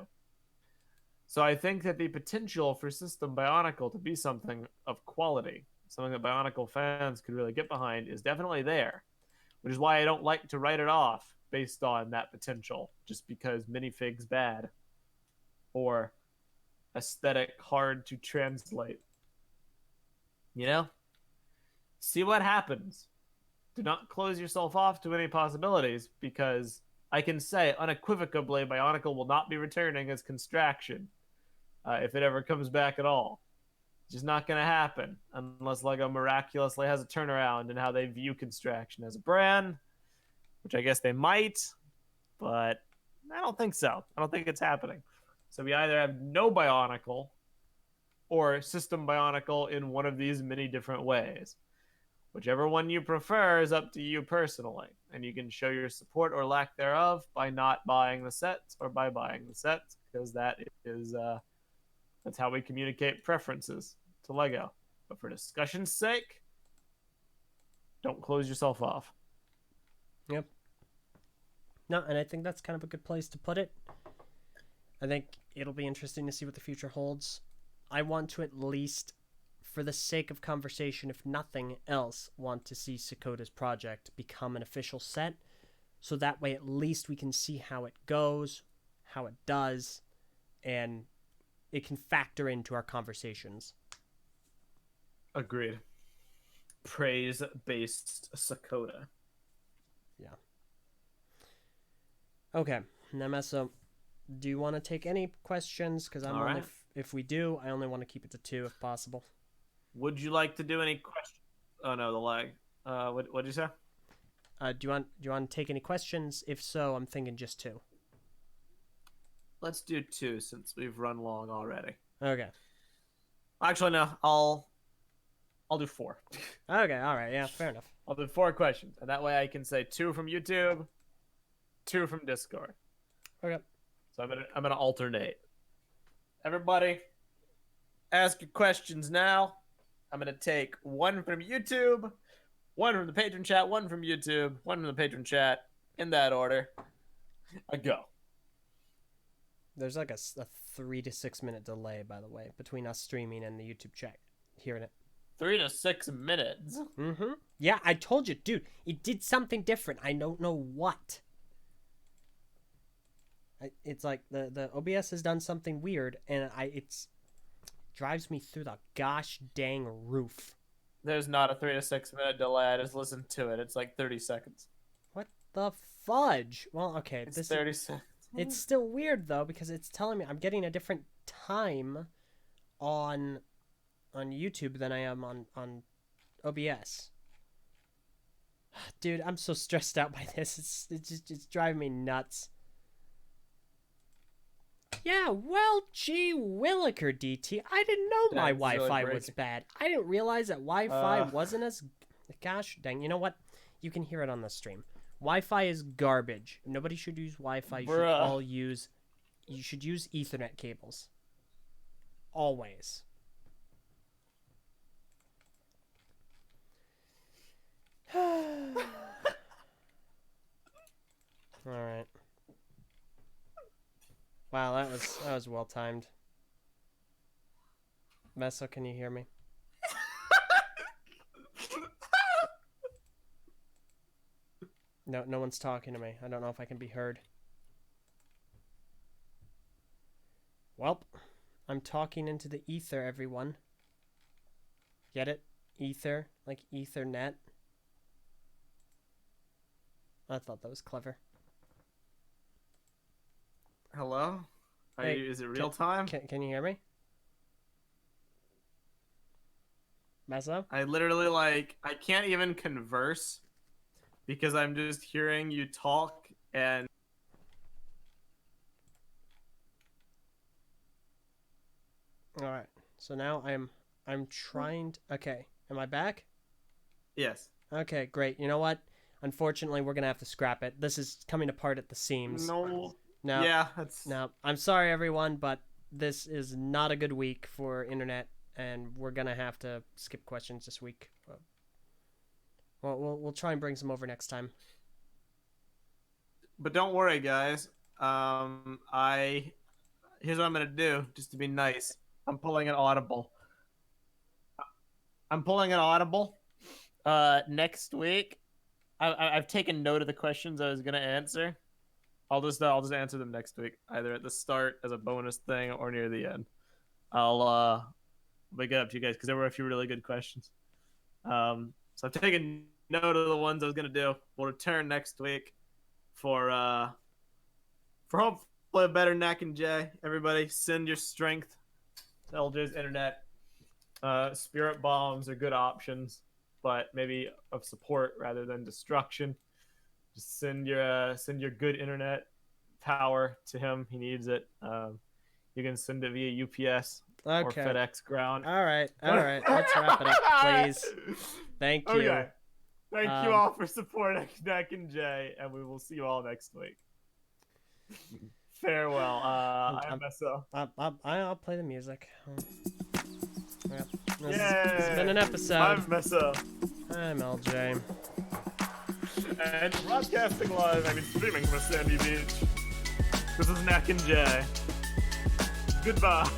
So I think that the potential for System Bionicle to be something of quality, something that Bionicle fans could really get behind, is definitely there, which is why I don't like to write it off based on that potential, just because minifig's bad. or aesthetic hard to translate. You know? See what happens. Do not close yourself off to any possibilities, because I can say unequivocally Bionicle will not be returning as Constraction if it ever comes back at all. It's just not going to happen unless LEGO miraculously has a turnaround in how they view Constraction as a brand, which I guess they might, but I don't think so. I don't think it's happening. So we either have no Bionicle or System Bionicle in one of these many different ways. Whichever one you prefer is up to you personally, and you can show your support or lack thereof by not buying the sets or by buying the sets, because that's how we communicate preferences to LEGO. But for discussion's sake, don't close yourself off. Yep. No, and I think that's kind of a good place to put it. I think it'll be interesting to see what the future holds. I want to, at least for the sake of conversation, if nothing else, want to see Sakota's project become an official set. So that way at least we can see how it goes, how it does, and it can factor into our conversations. Agreed. Praise-based Sakota. Yeah. Okay. Now, Meso, do you want to take any questions? Because I'm only, if we do, I only want to keep it to 2 if possible. Would you like to do any questions? Oh no, the lag. What'd you say? Do you want to take any questions? If so, I'm thinking just 2. Let's do 2 since we've run long already. Okay. Actually, no. I'll do 4. Okay. All right. Yeah. Fair enough. I'll do 4 questions, and that way I can say 2 from YouTube, 2 from Discord. Okay. So I'm gonna alternate. Everybody, ask your questions now. I'm gonna take 1 from YouTube, 1 from the patron chat, 1 from YouTube, 1 from the patron chat, in that order. I go. There's like a 3 to 6 minute delay, by the way, between us streaming and the YouTube chat hearing it. 3 to 6 minutes. Mm-hmm. Yeah, I told you, dude. It did something different. I don't know what. It's like the OBS has done something weird, and it's drives me through the gosh dang roof. There's not a 3 to 6 minute delay. I just listened to it. It's like 30 seconds. What the fudge? Well, okay. It's 30 seconds. It's still weird though, because it's telling me I'm getting a different time on YouTube than I am on OBS. Dude, I'm so stressed out by this. It's driving me nuts. Yeah, well, gee williker, DT. I didn't know my Wi-Fi was bad. I didn't realize that Wi-Fi wasn't as... Gosh dang, you know what? You can hear it on the stream. Wi-Fi is garbage. Nobody should use Wi-Fi. You should use Ethernet cables. Always. Alright. Wow, that was well timed. Meso, can you hear me? No one's talking to me. I don't know if I can be heard. Welp, I'm talking into the ether, everyone. Get it? Ether, like Ethernet. I thought that was clever. Hello? Hey, is it real time? Can you hear me? Meso? I literally, I can't even converse because I'm just hearing you talk and... Alright, so now I'm trying to... Okay, am I back? Yes. Okay, great. You know what? Unfortunately, we're going to have to scrap it. This is coming apart at the seams. No. No. Yeah, that's... No, I'm sorry, everyone, but this is not a good week for internet, and we're going to have to skip questions this week. Well, we'll try and bring some over next time. But don't worry, guys. Here's what I'm going to do, just to be nice. I'm pulling an audible. Next week. I've taken note of the questions I was going to answer. I'll just answer them next week, either at the start as a bonus thing or near the end. I'll get up to you guys because there were a few really good questions. So I've taken note of the ones I was gonna do. We'll return next week for hopefully a better Knack and Jay. Everybody, send your strength to LJ's internet. Spirit bombs are good options, but maybe of support rather than destruction. Just send your good internet power to him. He needs it. You can send it via UPS or FedEx ground. All right. Let's wrap it up, please. Thank you. Okay. Thank you all for supporting Knack and Jay, and we will see you all next week. Farewell. I'm Meso. I'll play the music. Yep. This Yay! has been an episode. I'm Meso. I'm Eljay. And broadcasting live, streaming from Sandy Beach. This is Knack and Jay. Goodbye.